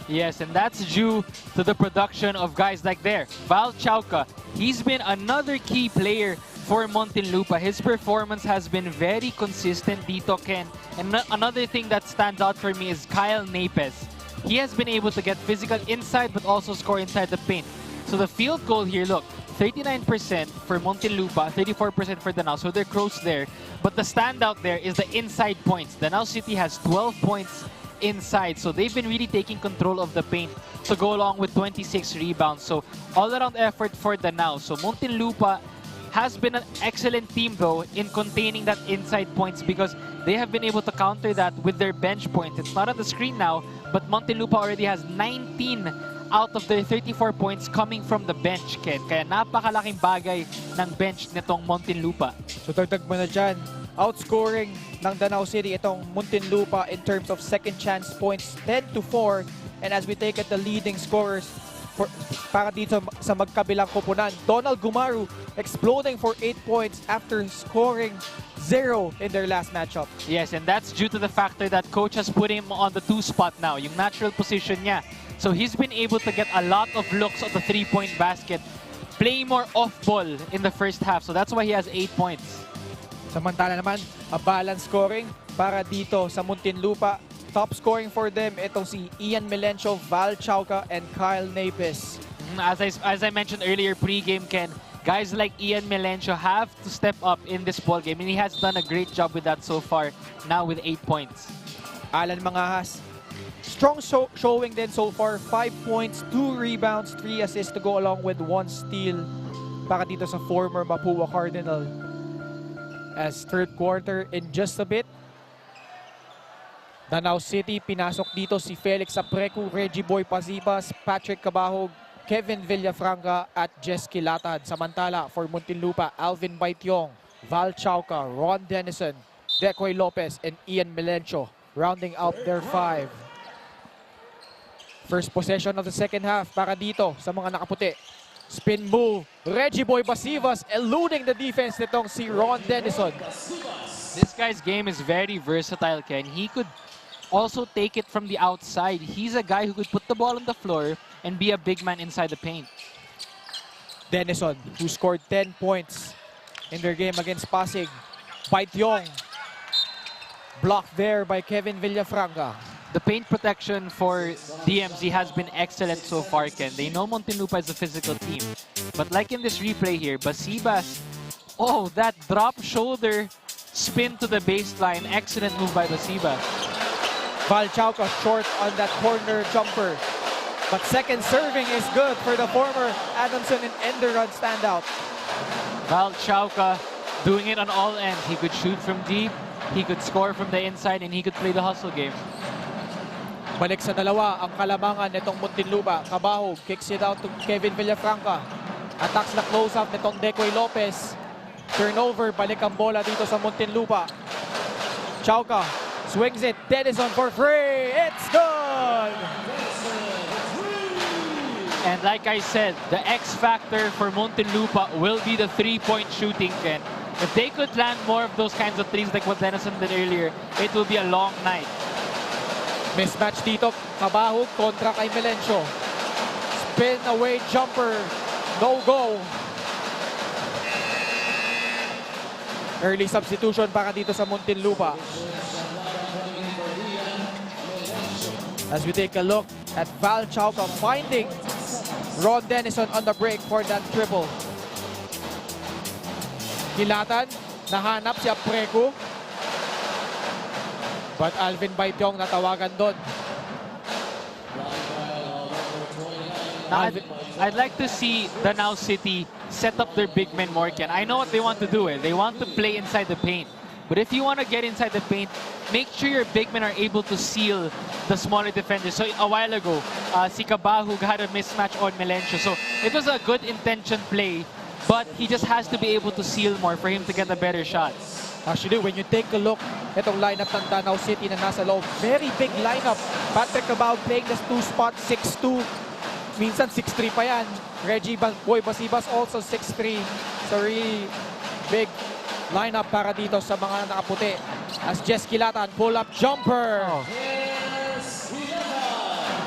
Yes, and that's due to the production of guys like there. Val Chauca, he's been another key player for Muntinlupa. His performance has been very consistent dito, Ken. And another thing that stands out for me is Kyle Napes. He has been able to get physical inside but also score inside the paint. So the field goal here, look, 39% for Muntinlupa, 34% for Danao, so they're close there. But the standout there is the inside points. Danao City has 12 points inside, so they've been really taking control of the paint to go along with 26 rebounds. So all-around effort for Danao. So Muntinlupa has been an excellent team though in containing that inside points because they have been able to counter that with their bench points. It's not on the screen now, but Muntinlupa already has 19 out of their 34 points coming from the bench, Ken. Kaya napakalaking bagay ng bench nitong Muntinlupa. So dagdag mo na dyan, outscoring ng Danao City itong Muntinlupa in terms of second chance points 10-4. And as we take at the leading scorers para dito sa magkabilang koponan, Donald Gumaru exploding for 8 points after scoring 0 in their last matchup. Yes, and that's due to the factor that coach has put him on the 2 spot now, yung natural position niya. So he's been able to get a lot of looks at the 3-point basket, play more off-ball in the first half. So that's why he has 8 points. Samantala naman, a balance scoring para dito sa Muntinlupa. Top scoring for them, itong si Ian Melencio, Val Chauca, and Kyle Napes. As I mentioned earlier pre-game, Ken, guys like Ian Melencio have to step up in this ball game, and he has done a great job with that so far, now with 8 points. Alan Mangahas, strong showing din so far, 5 points, 2 rebounds, 3 assists to go along with 1 steal para dito sa former Mapua Cardinal. As third quarter in just a bit, Danao City, pinasok dito si Felix Aprecu, Reggie Boy Pazibas, Patrick Cabahug, Kevin Villafranca at Jess Kilatad. Samantala for Muntinlupa, Alvin Baitiong, Val Chauca, Ron Denison, Decoy Lopez, and Ian Melencio rounding out their 5. First possession of the second half para dito sa mga nakaputi. Spin move, Reggie Boy Pazibas eluding the defense nitong si Ron Denison. This guy's game is very versatile, Ken. He could also take it from the outside. He's a guy who could put the ball on the floor and be a big man inside the paint. Denison, who scored 10 points in their game against Pasig. Baitiong, blocked there by Kevin Villafranca. The paint protection for DMZ has been excellent so far, Ken. They know Muntinlupa is a physical team. But like in this replay here, Basibas, oh, that drop shoulder spin to the baseline. Excellent move by Basibas. Val Chauca short on that corner jumper. But second serving is good for the former Adamson and Enderun standout. Val Chauca doing it on all ends. He could shoot from deep, he could score from the inside, and he could play the hustle game. Balik sa dalawa ang kalamangan nitong Muntinlupa. Cabahug kicks it out to Kevin Villafranca. Attacks na close-up nitong Decoy Lopez. Turnover, balik ang bola dito sa Muntinlupa. Chauca swings it, Denison for free. It's good! And like I said, the X factor for Muntinlupa will be the 3-point shooting, Ken. If they could land more of those kinds of threes like what Denison did earlier, it will be a long night. Mismatch dito, Cabahug kontra kay Melencio. Spin away jumper, no go. Early substitution para dito sa Muntinlupa. As we take a look at Val Chauca finding Ron Denison on the break for that triple. Kilatan, nahanap si Aprecu. But Alvin Baitiong natawagan doon. I'd like to see Danao City set up their big men more, Ken. I know what they want to do. They want to play inside the paint. But if you want to get inside the paint, make sure your big men are able to seal the smaller defenders. So a while ago, si Cabahug had a mismatch on Melencio. So it was a good intention play, but he just has to be able to seal more for him to get a better shot. Actually, when you take a look, itong lineup ng Danao City na nasa loob, very big lineup. Patrick Cabahug playing this 2-spot, 6'2". Minsan 6'3 pa yan. Reggie Boy Basibas also 6'3". So really big lineup para dito sa mga nakaputi. As Jess Kilatan, pull-up jumper.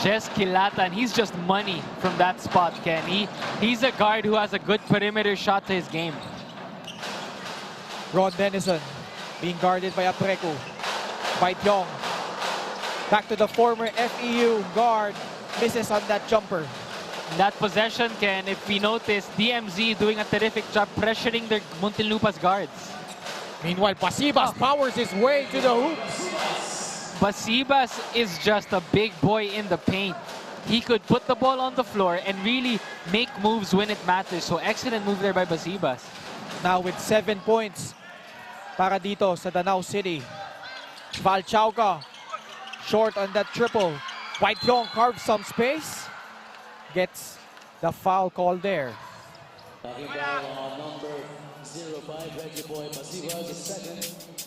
Jess Kilatan, he's just money from that spot, Ken. He's a guard who has a good perimeter shot to his game. Ron Denison being guarded by Apreku. Baityong. Back to the former FEU guard. Misses on that jumper. That possession, Ken, if we notice, DMZ doing a terrific job pressuring their Muntinlupa's guards. Meanwhile, Basibas powers his way to the hoops. Basibas is just a big boy in the paint. He could put the ball on the floor and really make moves when it matters. So excellent move there by Basibas. Now with 7 points para dito sa Danao City. Val Chauca short on that triple. Baityong carves some space. Gets the foul call there.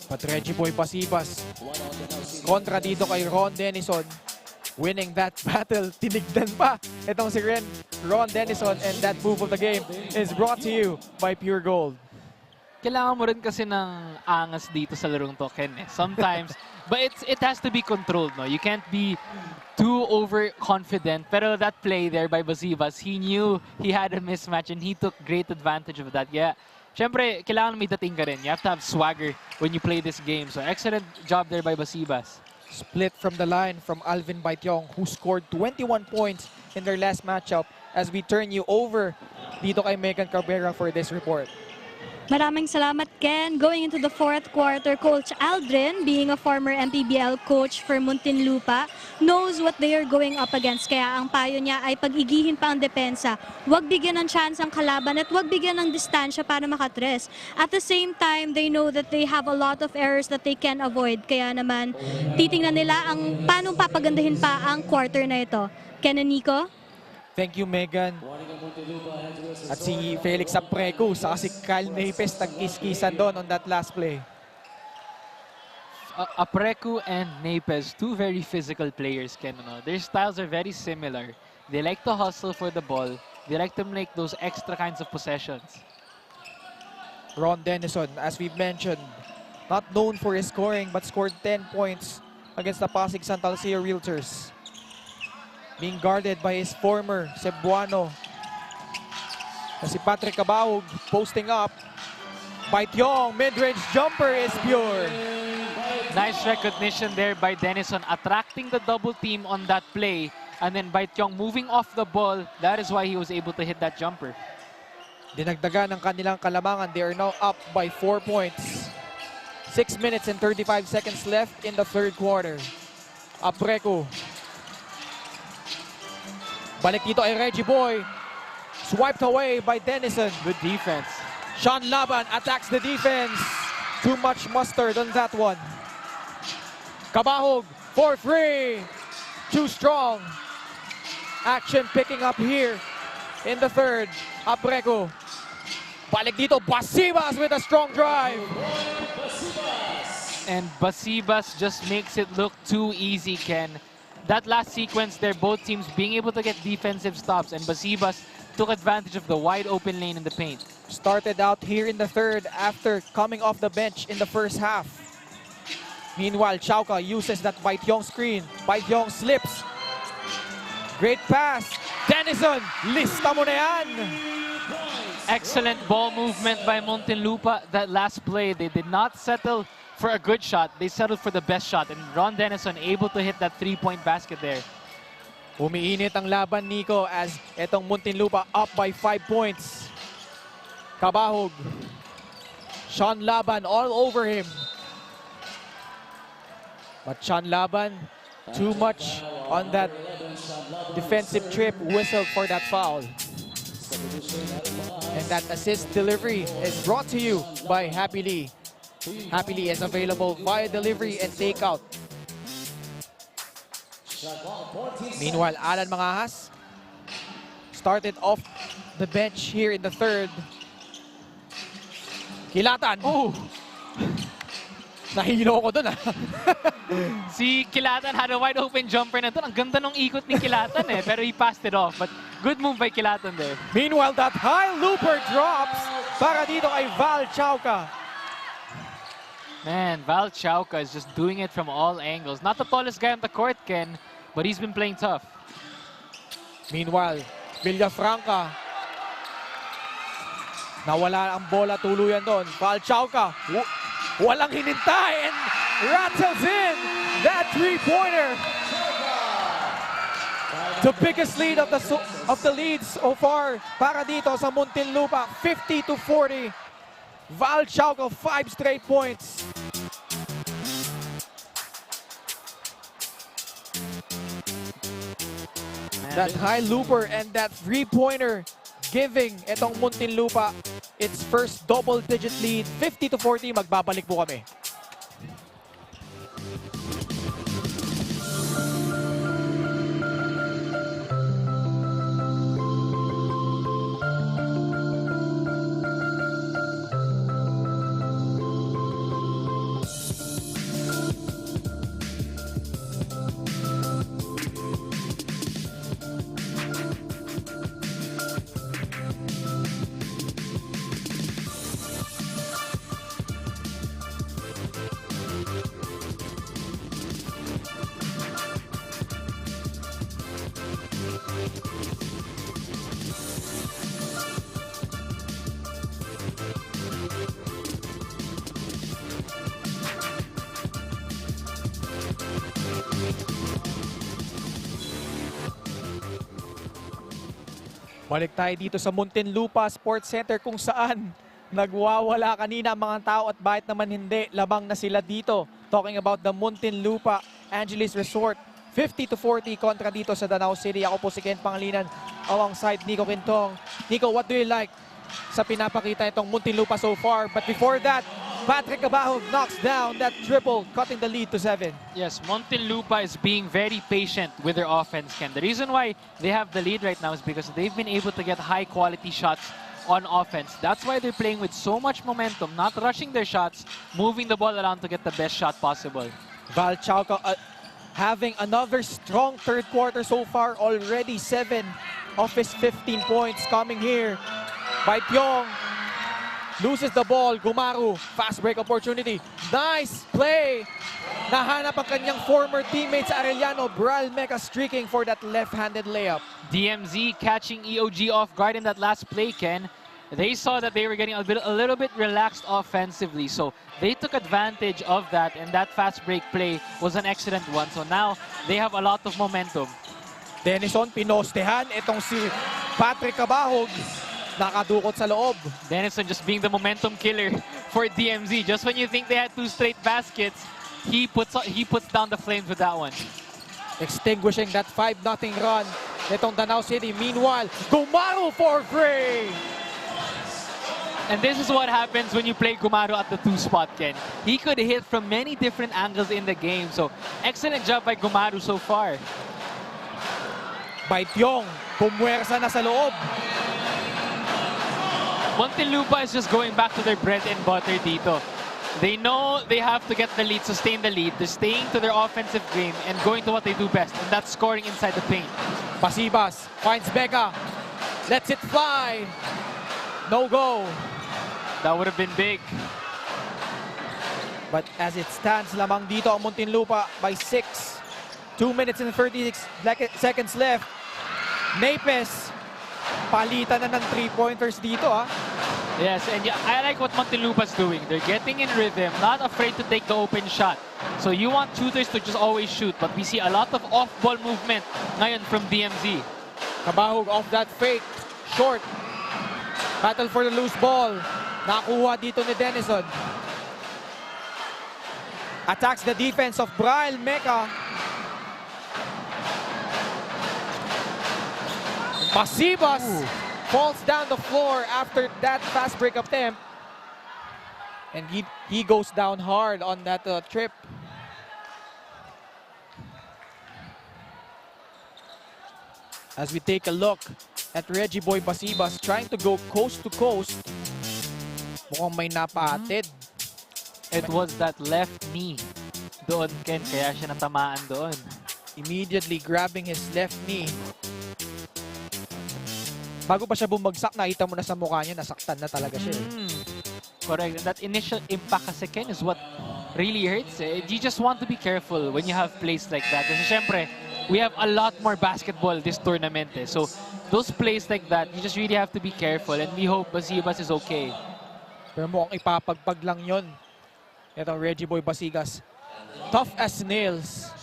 But Reggie Boy Basibas kontra dito kay Ron Denison. Winning that battle, tinigdan pa itong si Ron Denison, and that move of the game is brought to you by Pure Gold. Kailangan mo rin kasi ng angas dito sa larong to, Ken. Sometimes, but it has to be controlled, no? You can't be too overconfident. Pero that play there by Basibas, he knew he had a mismatch and he took great advantage of that. Yeah, syempre, kailangan may dating ka rin. You have to have swagger when you play this game. So excellent job there by Basibas. Split from the line from Alvin Baityong, who scored 21 points in their last matchup, as we turn you over dito kay Megan Cabrera for this report. Maraming salamat, Ken. Going into the fourth quarter, Coach Aldrin, being a former MPBL coach for Muntinlupa, knows what they are going up against. Kaya ang payo niya ay pag-igihin pa ang depensa. Huwag bigyan ng chance ang kalaban at huwag bigyan ng distansya para makatres. At the same time, they know that they have a lot of errors that they can avoid. Kaya naman, titingnan nila ang paano papagandahin pa ang quarter na ito. Ken and Nico? Thank you, Megan. At si Felix Apreku, saka si Kyle Napes nagkiskisan doon on that last play. Apreku and Napes, two very physical players, Ken. Their styles are very similar. They like to hustle for the ball. They like to make those extra kinds of possessions. Ron Denison, as we've mentioned, not known for his scoring but scored 10 points against the Pasig Santalcia Realtors. Being guarded by his former Cebuano. Si Patrick Cabahug posting up. Baityong, mid-range jumper is pure. Nice recognition there by Denison, attracting the double team on that play. And then Baityong moving off the ball. That is why he was able to hit that jumper. Dinagdagan ng kanilang kalamangan. They are now up by 4 points. 6 minutes and 35 seconds left in the third quarter. Apreku. Balik dito ay Reggie Boy. Swiped away by Denison. Good defense. Sean Laban attacks the defense. Too much mustard on that one. Cabahug for free. Too strong. Action picking up here in the third. Apreku. Balik dito. Basibas with a strong drive. And Basibas just makes it look too easy, Ken. That last sequence there, both teams being able to get defensive stops, and Basibas took advantage of the wide open lane in the paint. Started out here in the third after coming off the bench in the first half. Meanwhile, Chauca uses that Baityong screen. Baityong slips. Great pass. Denison, lista mo na yan. Excellent ball movement by Muntinlupa. That last play, they did not settle for a good shot. They settled for the best shot, and Ron Denison able to hit that three-point basket there. Umiinit ang laban, Nico, as etong Muntinlupa up by 5 points. Cabahug. Sean Laban all over him. But Sean Laban, too much on that defensive trip, whistled for that foul. And that assist delivery is brought to you by Happy Lee. happily is available via delivery and takeout. Meanwhile, Alan Mangahas started off the bench here in the third. Kilatan. Oh! Nahilo ko dun, ah. Si Kilatan had a wide open jumper na dun. Ang ganda nung ikot ni Kilatan eh. Pero he passed it off. But good move by Kilatan there. Meanwhile, that high looper drops para dito kay Val Chauca. Man, Val Chauca is just doing it from all angles. Not the tallest guy on the court, Ken, but he's been playing tough. Meanwhile, Villafranca. Nawala ang bola, tuluyan doon. Val Chauca. Walang hinintay and rattles in that three-pointer. The biggest lead of the leads so far para dito sa Muntinlupa, 50-40. Val Chauca, 5 straight points. That high looper and that three-pointer giving itong Muntinlupa its first double-digit lead, 50-40. Magbabalik po kami. Balik tayo dito sa Muntinlupa Sports Center kung saan nagwawala kanina ang mga tao at bakit naman hindi, labang na sila dito. Talking about the Muntinlupa Angelis Resort, 50-40 kontra dito sa Danao City. Ako po si Ken Pangilinan alongside Nico Quintong. Nico, what do you like sa pinapakita itong Muntinlupa so far? But before that, Patrick Cabahug knocks down that triple, cutting the lead to 7. Yes, Muntinlupa is being very patient with their offense, Ken. The reason why they have the lead right now is because they've been able to get high-quality shots on offense. That's why they're playing with so much momentum, not rushing their shots, moving the ball around to get the best shot possible. Val Chauca having another strong third quarter so far, already 7 of his 15 points coming here by Pyong. Loses the ball, Gumaru, fast break opportunity. Nice play! Nahanap ang kanyang former teammates Arellano, Bral Meca streaking for that left-handed layup. DMZ catching EOG off guard in that last play, Ken. They saw that they were getting a little bit relaxed offensively, so they took advantage of that, and that fast break play was an excellent one. So now they have a lot of momentum. Denison, pinostehan. Itong si Patrick Cabahug, nakadukot sa loob. Denison just being the momentum killer for DMZ. Just when you think they had 2 straight baskets, he puts down the flames with that one. Extinguishing that 5-0 run itong Danao City. Meanwhile, Gumaru for free! And this is what happens when you play Gumaru at the 2 spot, Ken. He could hit from many different angles in the game. So, excellent job by Gumaru so far. By Pyong, pumwersa na sa loob. Muntinlupa is just going back to their bread and butter dito. They know they have to get the lead, sustain the lead. They're staying to their offensive game and going to what they do best, and that's scoring inside the paint. Pasibas finds Becca, lets it fly. No go. That would have been big. But as it stands lamang dito ang Muntinlupa by 6. 2 minutes and 36 seconds left. Napes, palitan na ng 3-pointers dito, ah. Yes, and yeah, I like what Muntinlupa's doing. They're getting in rhythm, not afraid to take the open shot. So you want shooters to just always shoot, but we see a lot of off-ball movement ngayon from DMZ. Cabahug off that fake, short. Battle for the loose ball. Nakuha dito ni Denison. Attacks the defense of Bral Meca. Pasibas falls down the floor after that fast break attempt. And he goes down hard on that trip. As we take a look at Reggie Boy Basibas trying to go coast to coast. Mukhang may napatid. It was that left knee doon, Ken, kaya siya natamaan doon. Immediately grabbing his left knee. Bago pa siya bumagsak, nakita mo na sa mukha niya, nasaktan na talaga siya. Correct. And that initial impact kasi, Ken, is what really hurts. You just want to be careful when you have plays like that. Kasi syempre, we have a lot more basketball this tournament. So those plays like that, you just really have to be careful. And we hope Basibas is okay. Pero mukhang ipapagpag lang yun. Itong Reggie Boy Basigas. Tough as nails.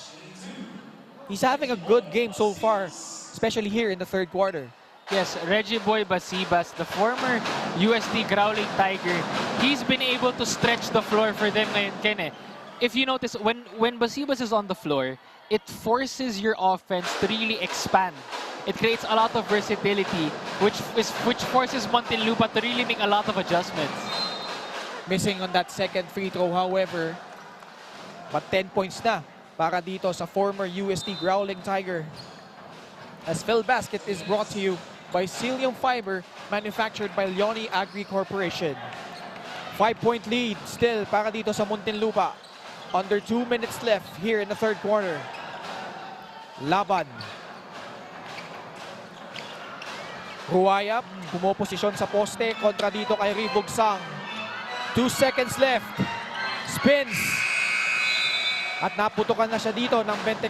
He's having a good game so far, especially here in the third quarter. Yes, Reggie Boy Basibas, the former USD Growling Tiger, he's been able to stretch the floor for them ngayon, Ken. If you notice, when Basibas is on the floor, it forces your offense to really expand. It creates a lot of versatility, which forces Muntinlupa to really make a lot of adjustments. Missing on that second free throw, however. But 10 points na para dito sa former USD Growling Tiger. As Phil Basket is brought to you by Cilium Fiber, manufactured by Leone Agri Corporation. 5-point lead still para dito sa Muntinlupa. Under 2 minutes left here in the third quarter. Laban. Ruayap, pumoposisyon sa poste kontra dito kay Rivogsang. 2 seconds left. Spins. At naputukan na siya dito ng 24.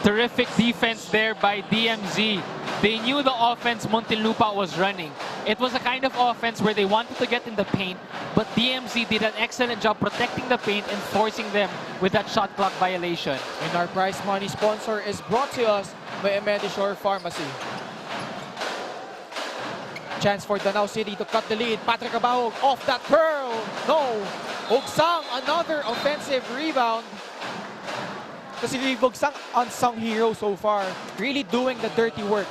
Terrific defense there by DMZ. They knew the offense Muntinlupa was running. It was a kind of offense where they wanted to get in the paint, but DMZ did an excellent job protecting the paint and forcing them with that shot clock violation. And our prize money sponsor is brought to us by Medishore Pharmacy. Chance for Danao City to cut the lead. Patrick Cabahug off that curl. No. Hugsang, another offensive rebound. Kasi Hugsang, unsung hero so far. Really doing the dirty work.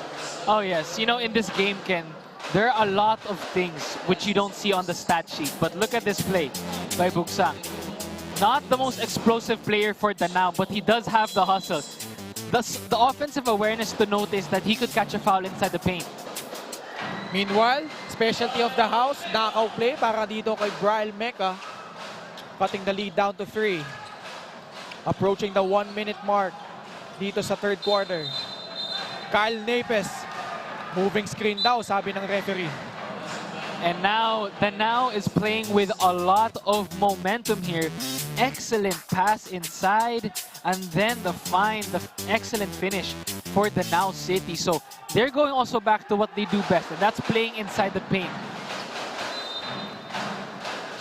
Oh yes, you know, in this game, Ken, there are a lot of things which you don't see on the stat sheet. But look at this play by Hugsang. Not the most explosive player for Danao, but he does have the hustle. The offensive awareness to notice that he could catch a foul inside the paint. Meanwhile, specialty of the house, knockout play para dito kay Brian Mecca. Cutting the lead down to 3. Approaching the 1-minute mark dito sa third quarter. Kyle Napes, moving screen daw, sabi ng referee. And now, Danao is playing with a lot of momentum here. Excellent pass inside, and then the excellent finish for Danao City. So they're going also back to what they do best, and that's playing inside the paint.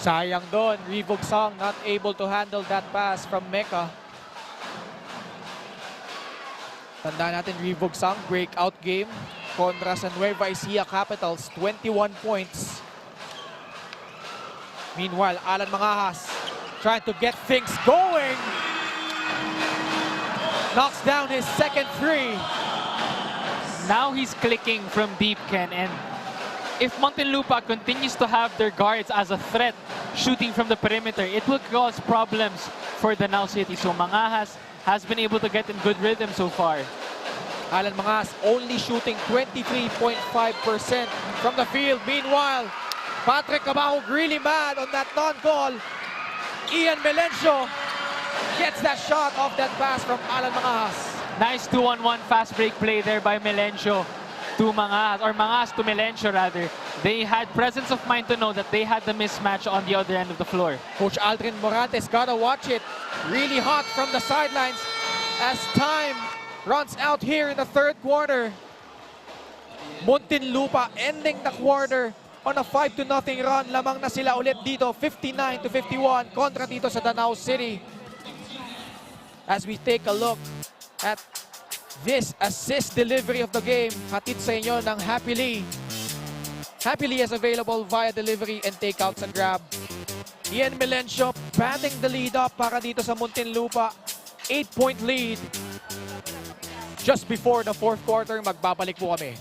Sayang doon, Rivogsang not able to handle that pass from Mecca. Tandaan natin, Rivogsang, breakout game kontra sa Nueva Ecija Capitals, 21 points. Meanwhile, Alan Mangahas trying to get things going. Knocks down his second three. Now he's clicking from deep, Ken, and if Muntinlupa continues to have their guards as a threat shooting from the perimeter, it will cause problems for Danao City. So Mangahas has been able to get in good rhythm so far. Alan Mangahas only shooting 23.5% from the field. Meanwhile, Patrick Cabahug really mad on that non-call. Ian Melencio gets that shot off that pass from Alan Mangahas. Nice 2-on-1 fast break play there by Melencio to Mangahas, or Mangahas to Melencio rather. They had presence of mind to know that they had the mismatch on the other end of the floor. Coach Aldrin Morantes gotta watch it. Really hot from the sidelines as time runs out here in the third quarter. Muntinlupa ending the quarter on a 5-0 run. Lamang na sila ulit dito, 59-51 kontra dito sa Danao City. As we take a look at this assist delivery of the game, hatid sa inyo ng Happily. Happily is available via delivery and takeouts and grab. Ian Melencio batting the lead up para dito sa Muntinlupa. 8-point lead. Just before the fourth quarter, magbabalik po kami.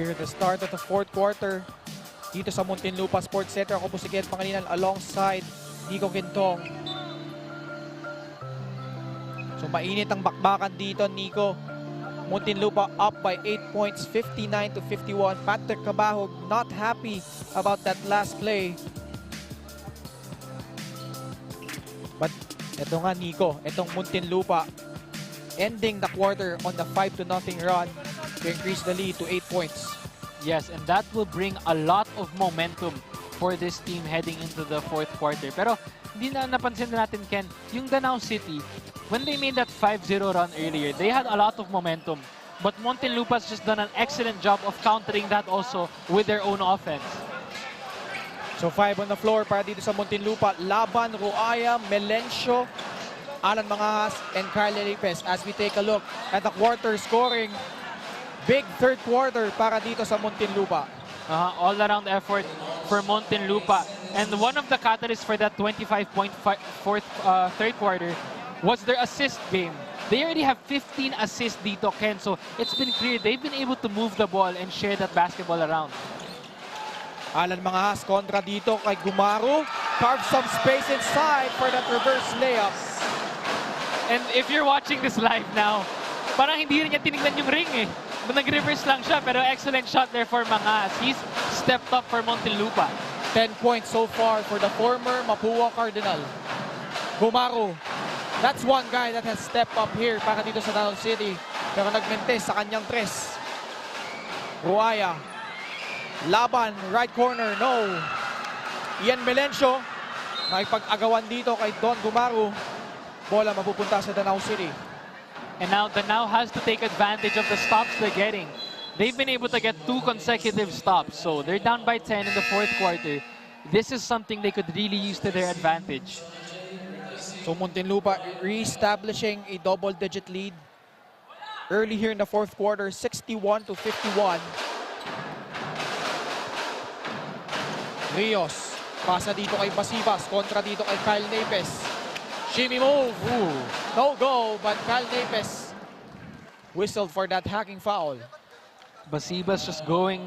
Here, the start of the fourth quarter. Dito sa Muntinlupa Sports Center. Ako po si Ken Pangilinan alongside Nico Quintong. So mainit ang bakbakan dito, Nico. Muntinlupa up by 8 points, 59-51. Patrick Cabahug not happy about that last play. But eto nga, Nico, etong Muntinlupa ending the quarter on the 5-0 run to increase the lead to 8 points. Yes, and that will bring a lot of momentum for this team heading into the fourth quarter. Pero hindi na napansin natin, Ken, yung Danao City, when they made that 5-0 run earlier, they had a lot of momentum. But Muntinlupa's just done an excellent job of countering that also with their own offense. So 5 on the floor para dito sa Muntinlupa. Laban, Ruaya, Melencio, Alan Mangahas, and Carl Lipez. As we take a look at the quarter scoring, big third quarter para dito sa Muntinlupa. All-around effort for Muntinlupa. And one of the catalysts for that 25-point third quarter was their assist game. They already have 15 assists dito, Ken. So it's been clear they've been able to move the ball and share that basketball around. Alan Mangahas kontra dito kay Gumaru. Carves some space inside for that reverse layup. And if you're watching this live now, parang hindi rin niya tinignan yung ring eh. Nag-reverse lang siya, pero excellent shot there for Mangahas. He's stepped up for Muntinlupa. 10 points so far for the former Mapua Cardinal. Gumaru. That's one guy that has stepped up here para dito sa Danao City. Pero nagmentes sa kanyang tres. Ruaya. Laban, right corner, no. Ian Melencio. Nakipag-agawan dito kay Don Gumaru. Bola mapupunta sa Danao City. And now Danao has to take advantage of the stops they're getting. They've been able to get 2 consecutive stops. So they're down by 10 in the fourth quarter. This is something they could really use to their advantage. So Muntinlupa re-establishing a double-digit lead. Early here in the fourth quarter, 61-51. Rios, pasa dito kay Basibas, kontra dito kay Kyle Napes. Shimmy move. Ooh. No go, but Kyle Napes whistled for that hacking foul. Basibas just going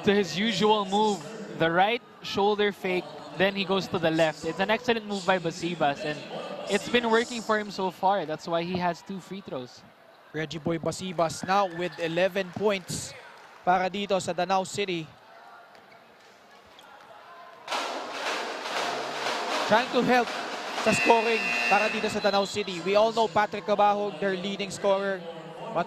to his usual move. The right shoulder fake, then he goes to the left. It's an excellent move by Basibas, and it's been working for him so far. That's why he has 2 free throws. Reggie Boy Basibas now with 11 points para dito sa Danao City. Trying to help sa scoring para dito sa Danao City. We all know Patrick Cabahug, their leading scorer, but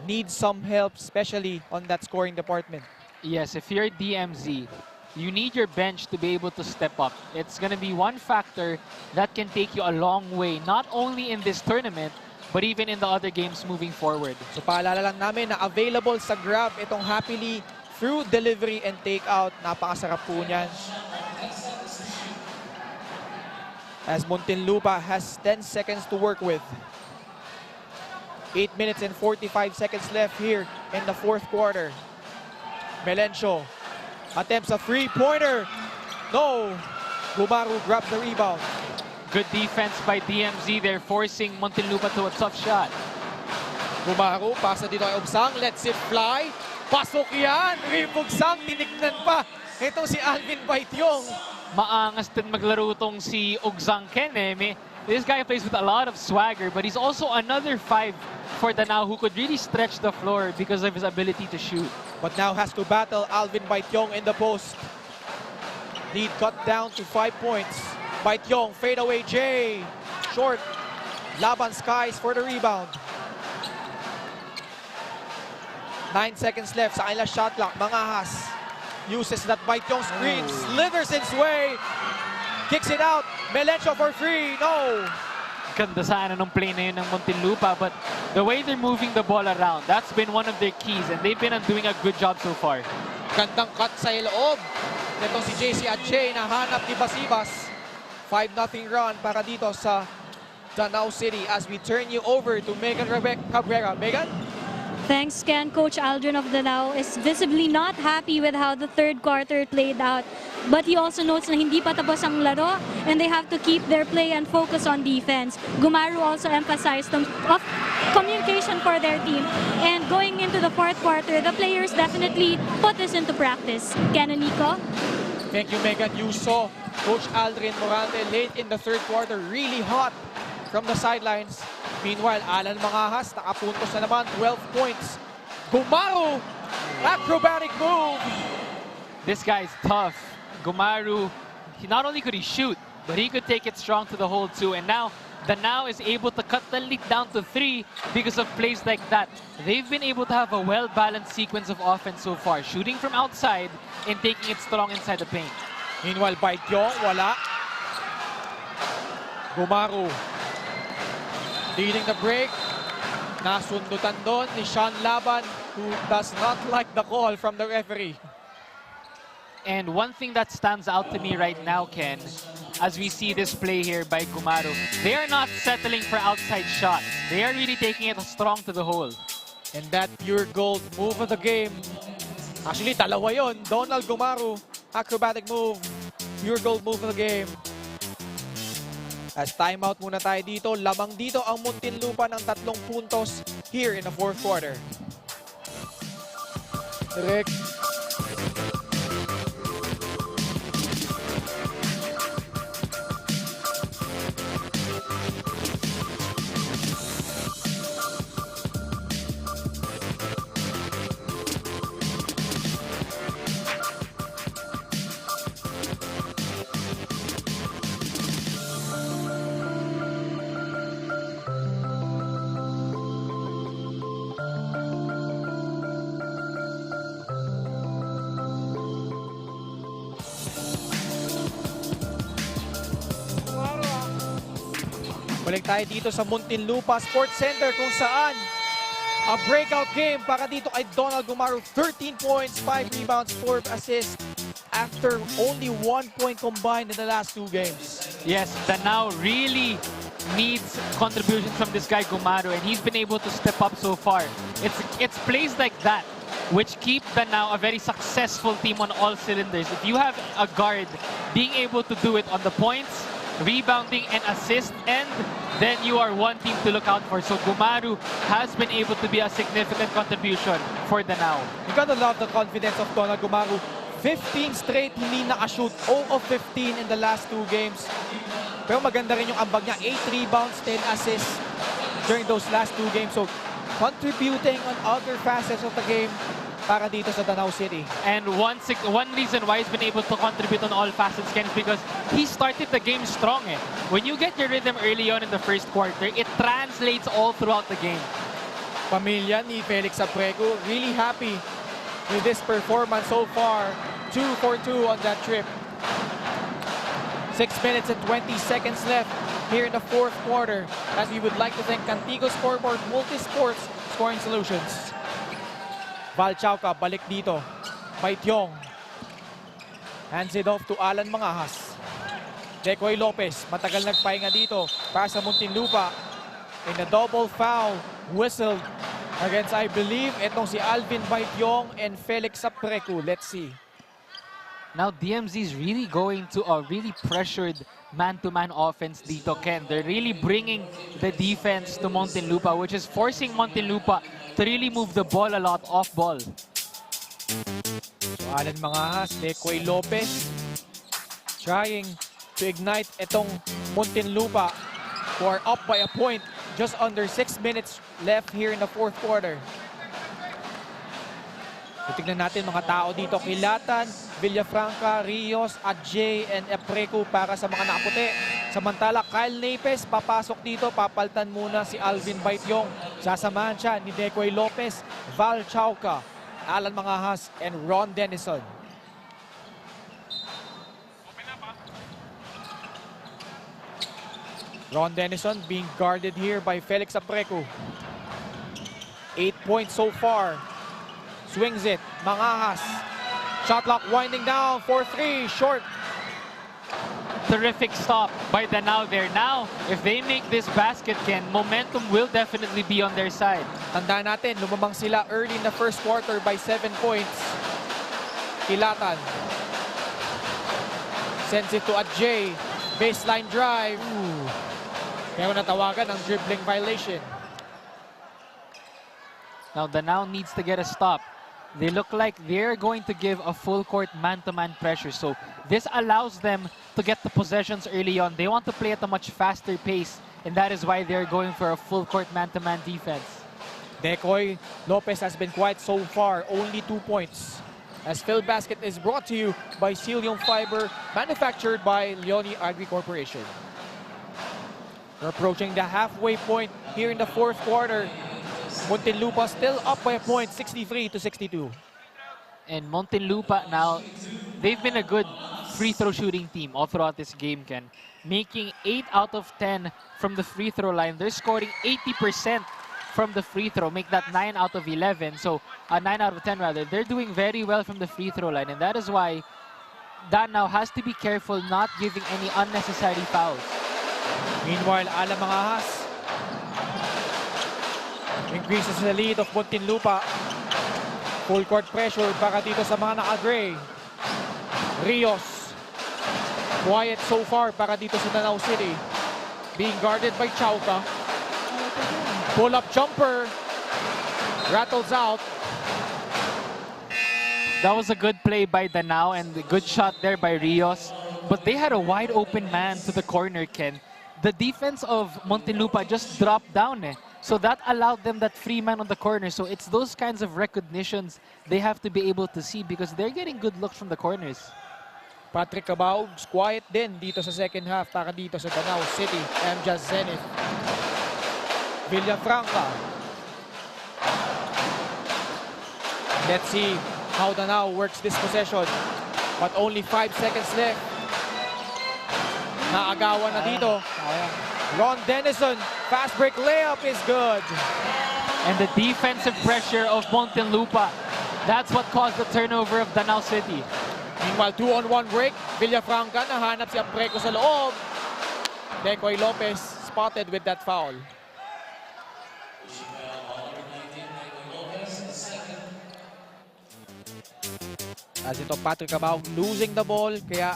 needs some help, especially on that scoring department. Yes, if you're DMZ, you need your bench to be able to step up. It's going to be one factor that can take you a long way, not only in this tournament, but even in the other games moving forward. So paalala lang namin na available sa Grab itong Happily through delivery and takeout. Napakasarap po niyan. As Muntinlupa has 10 seconds to work with. 8 minutes and 45 seconds left here in the fourth quarter. Melencio attempts a three-pointer. No! Gumaru grabs the rebound. Good defense by DMZ. They're forcing Muntinlupa to a tough shot. Gumaru, pasa dito kay Ubsang. Lets it fly. Pasok yan! Ribugsang, tinignan pa. Ito si Alvin Baityong. Maangas din maglaro tong si Ugzang Ken eh. This guy plays with a lot of swagger, but he's also another 5 for Danao who could really stretch the floor because of his ability to shoot. But now has to battle Alvin Baityong in the post. Lead cut down to 5 points. Baityong, fadeaway J. Short. Laban Skies for the rebound. 9 seconds left sa kanilang shot clock. Mangahas uses that Baityong screen. Slithers its way. Kicks it out. Melencio for free. No. Ganda sana nung play na yun ng Muntinlupa, but the way they're moving the ball around, that's been one of their keys, and they've been doing a good job so far. Gandang cut sa loob. Ito si JC Adjei na hanap ni Basibas. 5-0 run para dito sa Danao City as we turn you over to Megan Cabrera. Megan? Thanks, Ken. Coach Aldrin of Danao is visibly not happy with how the third quarter played out. But he also notes na hindi pa tapos ang laro and they have to keep their play and focus on defense. Gumaru also emphasized communication for their team. And going into the fourth quarter, the players definitely put this into practice. Ken and Nico? Thank you, Megan. You saw Coach Aldrin Morante late in the third quarter, really hot from the sidelines. Meanwhile, Alan Mangahas, nakapuntos na naman, 12 points. Gumaru, acrobatic move. This guy's tough. Gumaru, not only could he shoot, but he could take it strong to the hole too. And now, Danao is able to cut the lead down to 3 because of plays like that. They've been able to have a well-balanced sequence of offense so far, shooting from outside and taking it strong inside the paint. Meanwhile, Baityo, wala. Gumaru, leading the break. Nasundutan doon ni Sean Laban, who does not like the call from the referee. And one thing that stands out to me right now, Ken, as we see this play here by Gumaru, they are not settling for outside shots. They are really taking it strong to the hole. And that pure gold move of the game. Actually, dalawa yun. Donald Gumaru, acrobatic move, pure gold move of the game. As timeout muna tayo dito, lamang dito ang Muntinlupa ng 3 puntos here in the fourth quarter. Direk. Balik tayo dito sa Muntinlupa Sports Center kung saan a breakout game para dito kay Donald Gumaru. 13 points, 5 rebounds, 4 assists after only 1 point combined in the last 2 games. Yes, Danao really needs contribution from this guy Gumaru, and he's been able to step up so far. It's plays like that which keep Danao a very successful team on all cylinders. If you have a guard being able to do it on the points, rebounding and assist, and then you are one team to look out for. So Gumaru has been able to be a significant contribution for Danao. You gotta love the confidence of Donald Gumaru. 15 straight hindi nakashoot, 0 of 15 in the last 2 games. Pero maganda rin yung ambag niya, 8 rebounds, 10 assists during those last 2 games. So contributing on other facets of the game para dito sa Danao City. And one reason why he's been able to contribute on all facets, Ken, is because he started the game strong. When you get your rhythm early on in the first quarter, it translates all throughout the game. Pamilya ni Felix Apreco really happy with this performance so far. 2 for 2 on that trip. 6 minutes and 20 seconds left here in the fourth quarter, as we would like to thank Cantigo Scoreboard Multisports Scoring Solutions. Val Chauca, balik dito. Baityong. Hands it off to Alan Mangahas. Decoy Lopez, matagal nagpahinga dito para sa Muntinlupa. In a double foul, whistled against, I believe, itong si Alvin Baityong and Felix Apreco. Let's see. Now, DMZ is really going to a really pressured man-to-man offense dito, Ken. They're really bringing the defense to Muntinlupa, which is forcing Muntinlupa to really move the ball a lot off ball. So, Alan Mangahas, Decoy Lopez, trying to ignite itong Muntinlupa, who are up by a point. Just under 6 minutes left here in the fourth quarter. Tignan natin mga tao dito. Kilatan, Villafranca, Rios, Adjay, and Apreco para sa mga nakaputi. Samantala, Kyle Napes papasok dito. Papaltan muna si Alvin Baityong. Sasamahan siya ni Decoy Lopez, Val Chauca, Alan Mangahas, and Ron Denison. Ron Denison being guarded here by Felix Apreco. 8 points so far. Swings it, Mangahas. Shot clock winding down, 4-3, short. Terrific stop by Danao there. Now, if they make this basket, Ken, momentum will definitely be on their side. Tandaan natin, lumamang sila early in the first quarter by 7 points. Kilatan. Sends it to Adjay. Baseline drive. Kaya natawagan ang dribbling violation. Now Danao needs to get a stop. They look like they're going to give a full court man-to-man pressure. So this allows them to get the possessions early on. They want to play at a much faster pace, and that is why they're going for a full court man-to-man defense. Decoy Lopez has been quiet so far, only 2 points. As Phil Basket is brought to you by Cilium Fiber, manufactured by Leone Agri Corporation. We're approaching the halfway point here in the fourth quarter. Muntinlupa still up by a point, 63-62. And Muntinlupa now, they've been a good free throw shooting team all throughout this game, Ken. Making 8 out of 10 from the free throw line. They're scoring 80% from the free throw, make that 9 out of 11. So 9 out of 10 rather. They're doing very well from the free throw line, and that is why Danao has to be careful not giving any unnecessary fouls. Meanwhile, Alam Mangahas increases the lead of Muntinlupa. Full court pressure para dito sa mga naka-gray. Rios, quiet so far para dito sa Danao City. Being guarded by Chauca. Pull-up jumper. Rattles out. That was a good play by Danao and a good shot there by Rios. But they had a wide open man to the corner, Ken. The defense of Muntinlupa just dropped down. So that allowed them that free man on the corner. So it's those kinds of recognitions they have to be able to see because they're getting good looks from the corners. Patrick Cabahug, quiet din dito sa second half para dito sa Danao City MJAS Zenith. Villafranca. Let's see how Danao works this possession. But only 5 seconds left. Naagawan na dito. Ron Denison, fast break layup is good. And the defensive pressure of Muntinlupa, that's what caused the turnover of Danao City. Meanwhile, 2-on-1 break. Villafranca, nahanap si Apreco sa loob. Decoy Lopez spotted with that foul. As ito, Patrick Cabahug losing the ball. Kaya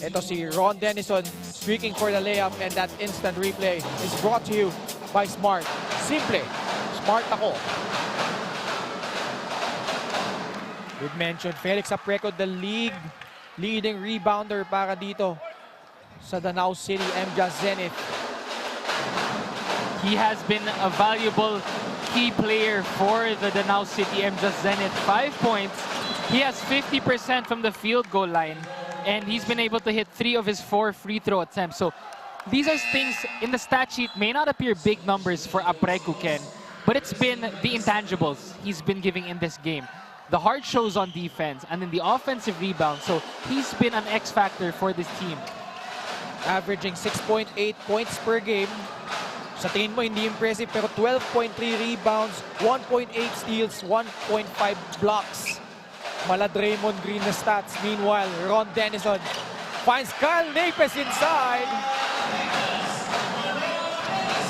ito si Ron Denison streaking for the layup, and that instant replay is brought to you by Smart. Simple, smart ako. We've mentioned Felix Apreco, the league leading rebounder para dito sa Danao City MJAS Zenith. He has been a valuable key player for the Danao City MJAS Zenith. 5 points. He has 50% from the field goal line, and he's been able to hit 3 of his 4 free throw attempts. So these are things in the stat sheet may not appear big numbers for Apreco, Ken, but it's been the intangibles he's been giving in this game. The hard shows on defense and then the offensive rebound. So he's been an X factor for this team. Averaging 6.8 points per game. Sa tingin mo hindi impressive, pero 12.3 rebounds, 1.8 steals, 1.5 blocks. Mala Draymond Green na stats. Meanwhile, Ron Denison finds Kyle Napes inside.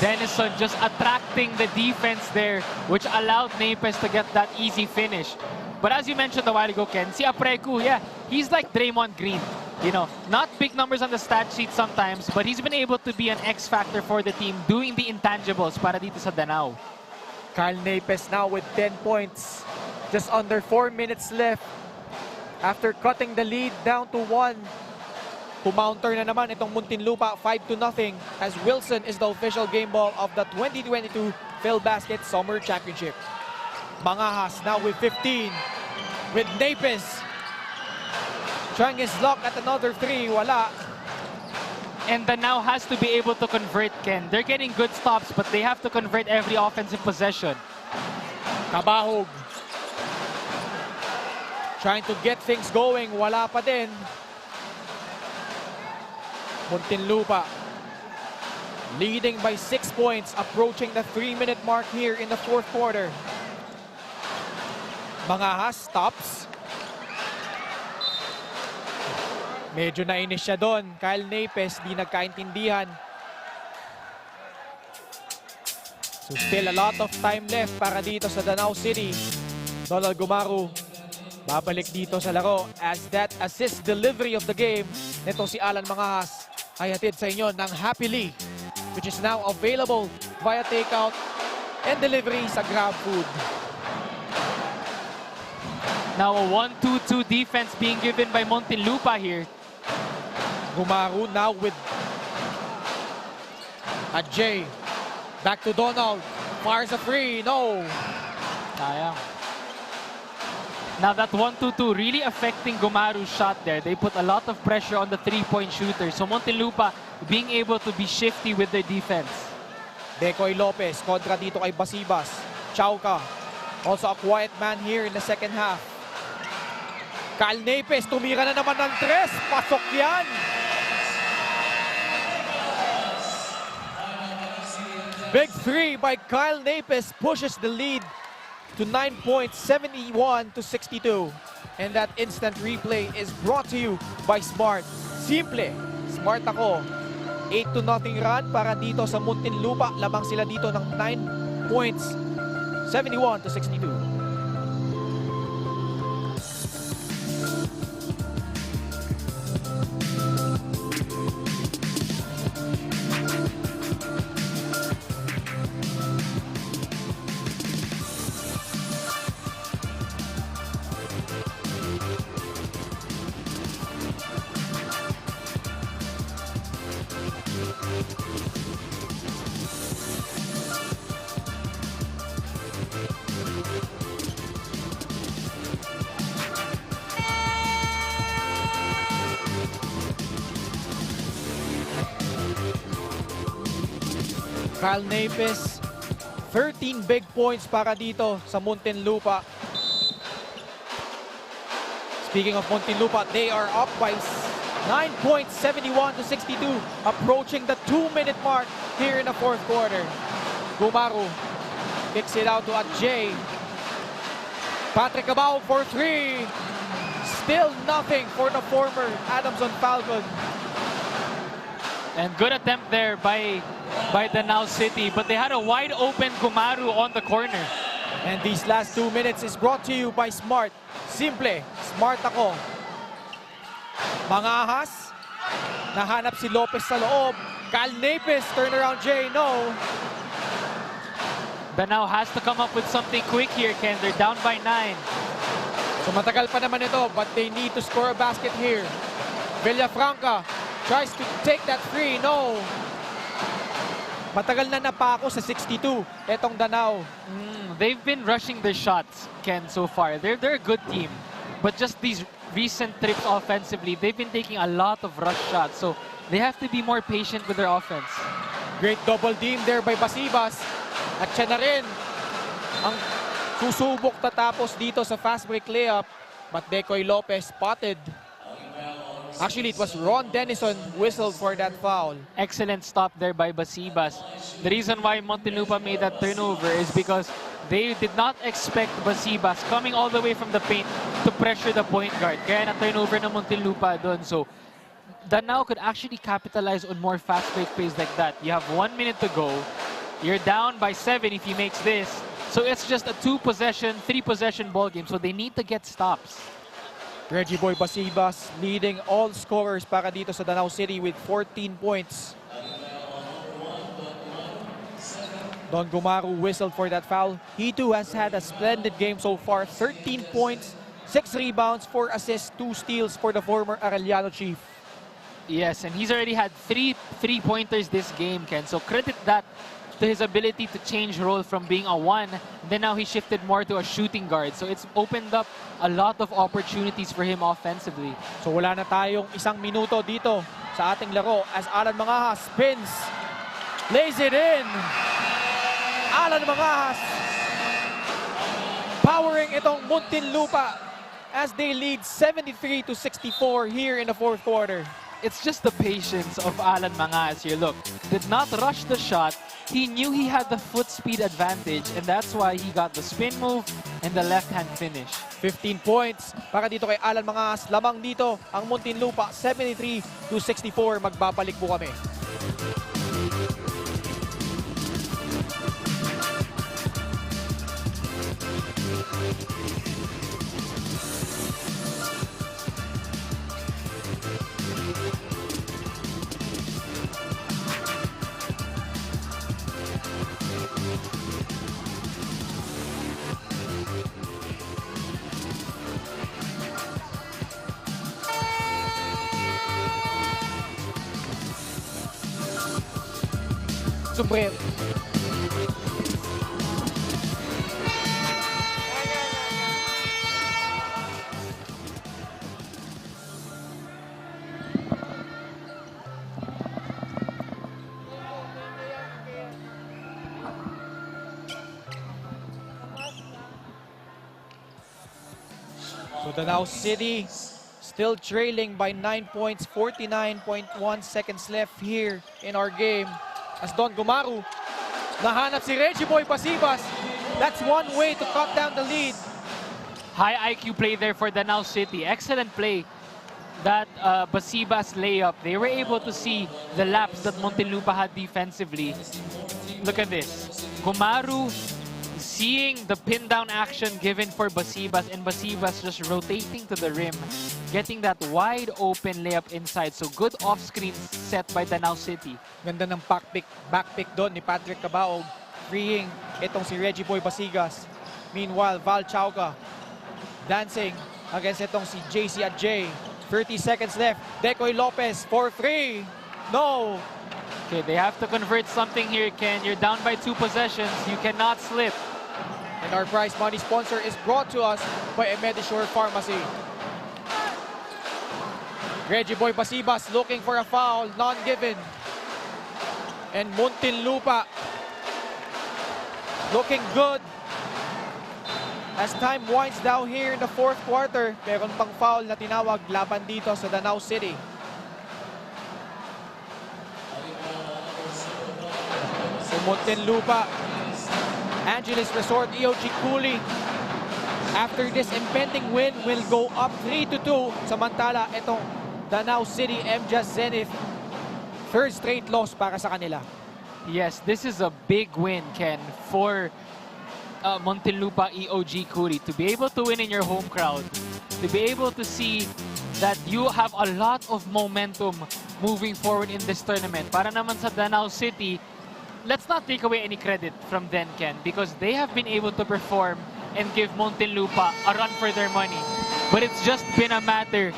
Denison just attracting the defense there, which allowed Napes to get that easy finish. But as you mentioned a while ago, Ken, si Apreco, yeah, he's like Draymond Green. You know, not big numbers on the stat sheet sometimes, but he's been able to be an X factor for the team, doing the intangibles para dito sa Danao. Kyle Napes now with 10 points. Just under 4 minutes left after cutting the lead down to 1. Kumounter na naman itong Muntinlupa 5-0 as Wilson is the official game ball of the 2022 Phil Basket Summer Championship. Mangahas now with 15 with Napes trying his luck at another 3. Wala. And Danao has to be able to convert, Ken. They're getting good stops, but they have to convert every offensive possession. Cabahug trying to get things going. Wala pa din. Muntinlupa leading by 6 points, approaching the 3-minute mark here in the fourth quarter. Mangahas stops. Medyo nainis siya doon. Kyle Napes di nagkaintindihan. So still a lot of time left para dito sa Danao City. Donald Gumaru babalik dito sa laro as that assist delivery of the game. Nito si Alan Mangahas ay hatid sa inyo ng Happily, which is now available via takeout and delivery sa Grab Food. Now a 1-2-2 defense being given by Muntinlupa here. Gumaru now with Ajay. Back to Donald. Fires a free. No. Sayang. Now that 1-2-2 really affecting Gumaru's shot there. They put a lot of pressure on the three-point shooter. So Muntinlupa being able to be shifty with their defense. Decoy Lopez kontra dito kay Basibas. Chauca. Also a quiet man here in the second half. Kyle Napes tumira na naman ng tres. Pasok yan. Big three by Kyle Napes pushes the lead to 9 points, 71-62. And that instant replay is brought to you by Smart. Simple, smart ako. 8-0 run para dito sa Muntinlupa. Lamang sila dito ng 9 points, 71-62. Kyle Napes, 13 big points para dito sa Muntinlupa. Speaking of Muntinlupa, they are up by 9 points, 71-62, approaching the 2-minute mark here in the fourth quarter. Gumaru kicks it out to Ajay. Patrick Cabahug for three. Still nothing for the former Adamson Falcon. And good attempt there by Danao City, but they had a wide open Gumaru on the corner. And these last 2 minutes is brought to you by Smart. Simple, smart ako. Mga ahas, nahanap si Lopez sa loob. Kyle Napes, turnaround J, no. Danao has to come up with something quick here, Ken. They're down by 9. So matagal pa naman ito, but they need to score a basket here. Villafranca tries to take that free, no. Matagal na napako sa 62, etong Danao. They've been rushing their shots, Ken, so far. They're a good team. But just these recent trips offensively, they've been taking a lot of rush shots. So they have to be more patient with their offense. Great double team there by Basibas. At siya na rin ang susubok tatapos dito sa fast break layup. But Decoy Lopez spotted. Actually, it was Ron Denison whistled for that foul. Excellent stop there by Basibas. The reason why Muntinlupa made that turnover is because they did not expect Basibas coming all the way from the paint to pressure the point guard. Kaya na-turnover na Muntinlupa doon. So, Danao could actually capitalize on more fast break plays like that. You have 1 minute to go. You're down by 7 if he makes this. So, it's just a 2-possession, 3-possession ball game. So, they need to get stops. Reggie Boy Basibas leading all scorers para dito sa Danao City with 14 points. Don Gumaru whistled for that foul. He too has had a splendid game so far. 13 points, 6 rebounds, 4 assists, 2 steals for the former Arellano Chief. Yes, and he's already had 3 3-pointers this game, Ken. So credit that to his ability to change role from being a 1, then now he shifted more to a shooting guard. So it's opened up a lot of opportunities for him offensively. So wala na tayong isang minuto dito sa ating laro as Alan Mangahas spins, lays it in. Alan Mangahas powering itong Muntinlupa as they lead 73-64 here in the fourth quarter. It's just the patience of Alan Mangahas here. Look, did not rush the shot. He knew he had the foot speed advantage, and that's why he got the spin move and the left-hand finish. 15 points para dito kay Alan Mangahas. Lamang dito ang Muntinlupa, 73-64. Magbabalik po kami. Supreme. So Danao City still trailing by 9 points, 49.1 seconds left here in our game. As Don Gumaru, nahanap si Reggie Boy Pasibas. That's one way to cut down the lead. High IQ play there for Danao City. Excellent play. That Basibas layup, they were able to see the laps that Muntinlupa had defensively. Look at this. Gumaru seeing the pin down action given for Basibas, and Basibas just rotating to the rim, getting that wide open layup inside. So good off-screen set by Danao City. Ganda ng back pick doon ni Patrick Cabahug, freeing itong si Reggie Boy Basigas. Meanwhile, Val Chauca dancing against itong si JC at J. 30 seconds left. Decoy Lopez for free. No. Okay, they have to convert something here, Ken. You're down by 2 possessions. You cannot slip. And our prize money sponsor is brought to us by Medisure Pharmacy. Reggie Boy Basibas looking for a foul, none given. And Muntinlupa looking good. As time winds down here in the 4th quarter, meron pang foul na tinawag laban dito sa Danao City. So Muntinlupa Angelis Resort, EOG Cooly, after this impending win, will go up 3-2. Samantala, itong Danao City MJAS Zenith, 3rd straight loss para sa kanila. Yes, this is a big win, Ken, for Muntinlupa EOG Cooly. To be able to win in your home crowd, to be able to see that you have a lot of momentum moving forward in this tournament. Para naman sa Danao City, let's not take away any credit from them, Ken, because they have been able to perform and give Muntinlupa a run for their money. But it's just been a matter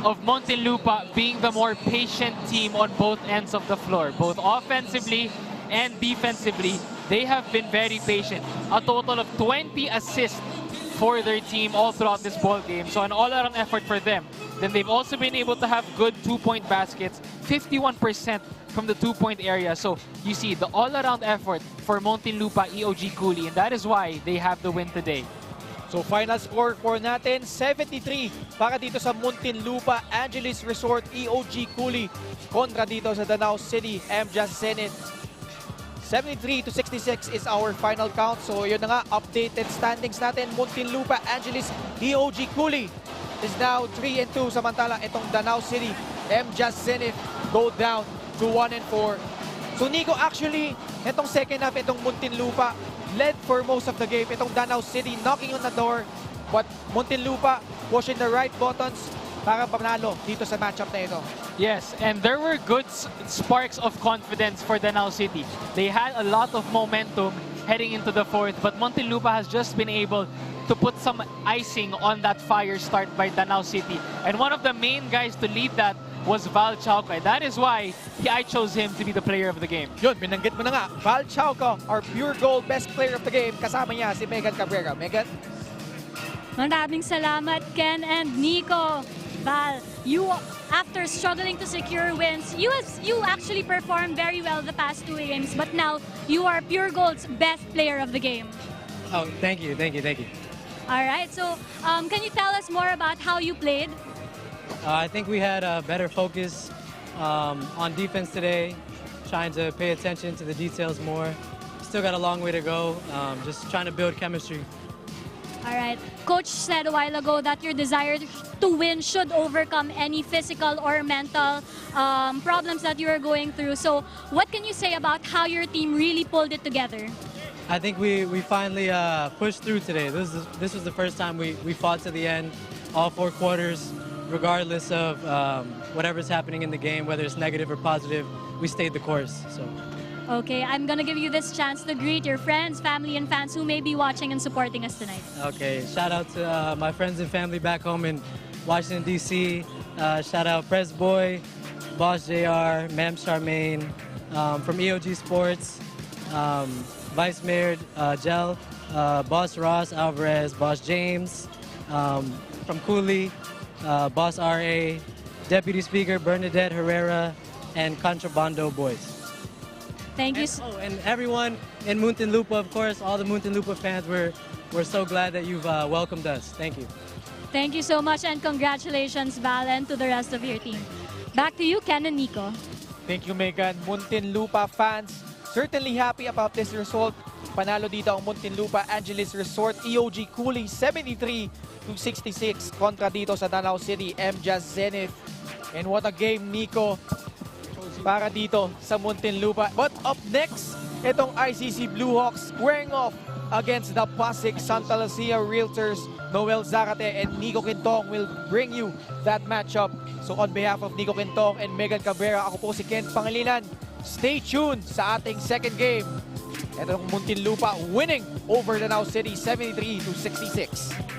of Muntinlupa being the more patient team on both ends of the floor, both offensively and defensively. They have been very patient. A total of 20 assists for their team all throughout this ball game. So an all-around effort for them. Then they've also been able to have good 2-point baskets, 51% from the 2-point area. So you see the all-around effort for Muntinlupa EOG Cooly, and that is why they have the win today. So final score for natin, 73 para dito sa Muntinlupa Angelis Resort EOG Cooly kontra dito sa Danao City MJAS Zenith. 73-66 is our final count. So yun na nga, updated standings natin. Muntinlupa Angelis EOG Cooly is now 3-2. Samantala, itong Danao City MJAS Zenith go down to 1-4. So Nico, actually, itong second half, itong Muntinlupa led for most of the game. Itong Danao City knocking on the door, but Muntinlupa pushing the right buttons para panalo dito sa matchup na ito. Yes, and there were good sparks of confidence for Danao City. They had a lot of momentum heading into the 4th, but Muntinlupa has just been able to put some icing on that fire start by Danao City. And one of the main guys to lead that was Val Chauca. That is why I chose him to be the player of the game. Yun, binanggit mo na nga. Val Chauca, our pure gold best player of the game. Kasama niya si Megan Cabrera. Megan? Maraming salamat, Ken and Nico. Val, you, after struggling to secure wins, you actually performed very well the past 2 games, but now you are Pure Gold's best player of the game. Oh, thank you. All right, so can you tell us more about how you played? I think we had a better focus on defense today, trying to pay attention to the details more. Still got a long way to go, just trying to build chemistry. All right. Coach said a while ago that your desire to win should overcome any physical or mental problems that you are going through. So what can you say about how your team really pulled it together? I think we finally pushed through today. This was the first time we fought to the end, all 4 quarters, regardless of whatever's happening in the game, whether it's negative or positive, we stayed the course. So. Okay, I'm gonna give you this chance to greet your friends, family, and fans who may be watching and supporting us tonight. Okay, shout out to my friends and family back home in Washington, D.C. Shout out Press Boy, Boss JR, Ma'am Charmaine, from EOG Sports, Vice Mayor Gel, Boss Ross Alvarez, Boss James, from Cooly, Boss RA, Deputy Speaker Bernadette Herrera, and Contrabando Boys. Thank you. And everyone in Muntinlupa, of course, all the Muntinlupa fans, we're so glad that you've welcomed us. Thank you. Thank you so much and congratulations, Val, and to the rest of your team. Back to you, Ken and Nico. Thank you, Megan. Muntinlupa fans certainly happy about this result. Panalo dito ang Muntinlupa Angelis Resort, EOG Cooly 73-66 kontra dito sa Danao City MJAS Zenith. And what a game, Nico, para dito sa Muntinlupa. But up next, itong ICC Blue Hawks squaring off against the Pasig Santa Lucia Realtors. Noel Zarate and Nico Quintong will bring you that matchup. So on behalf of Nico Quintong and Megan Cabrera, ako po si Ken Pangilinan. Stay tuned sa ating second game. Itong Muntinlupa winning over Danao City 73-66.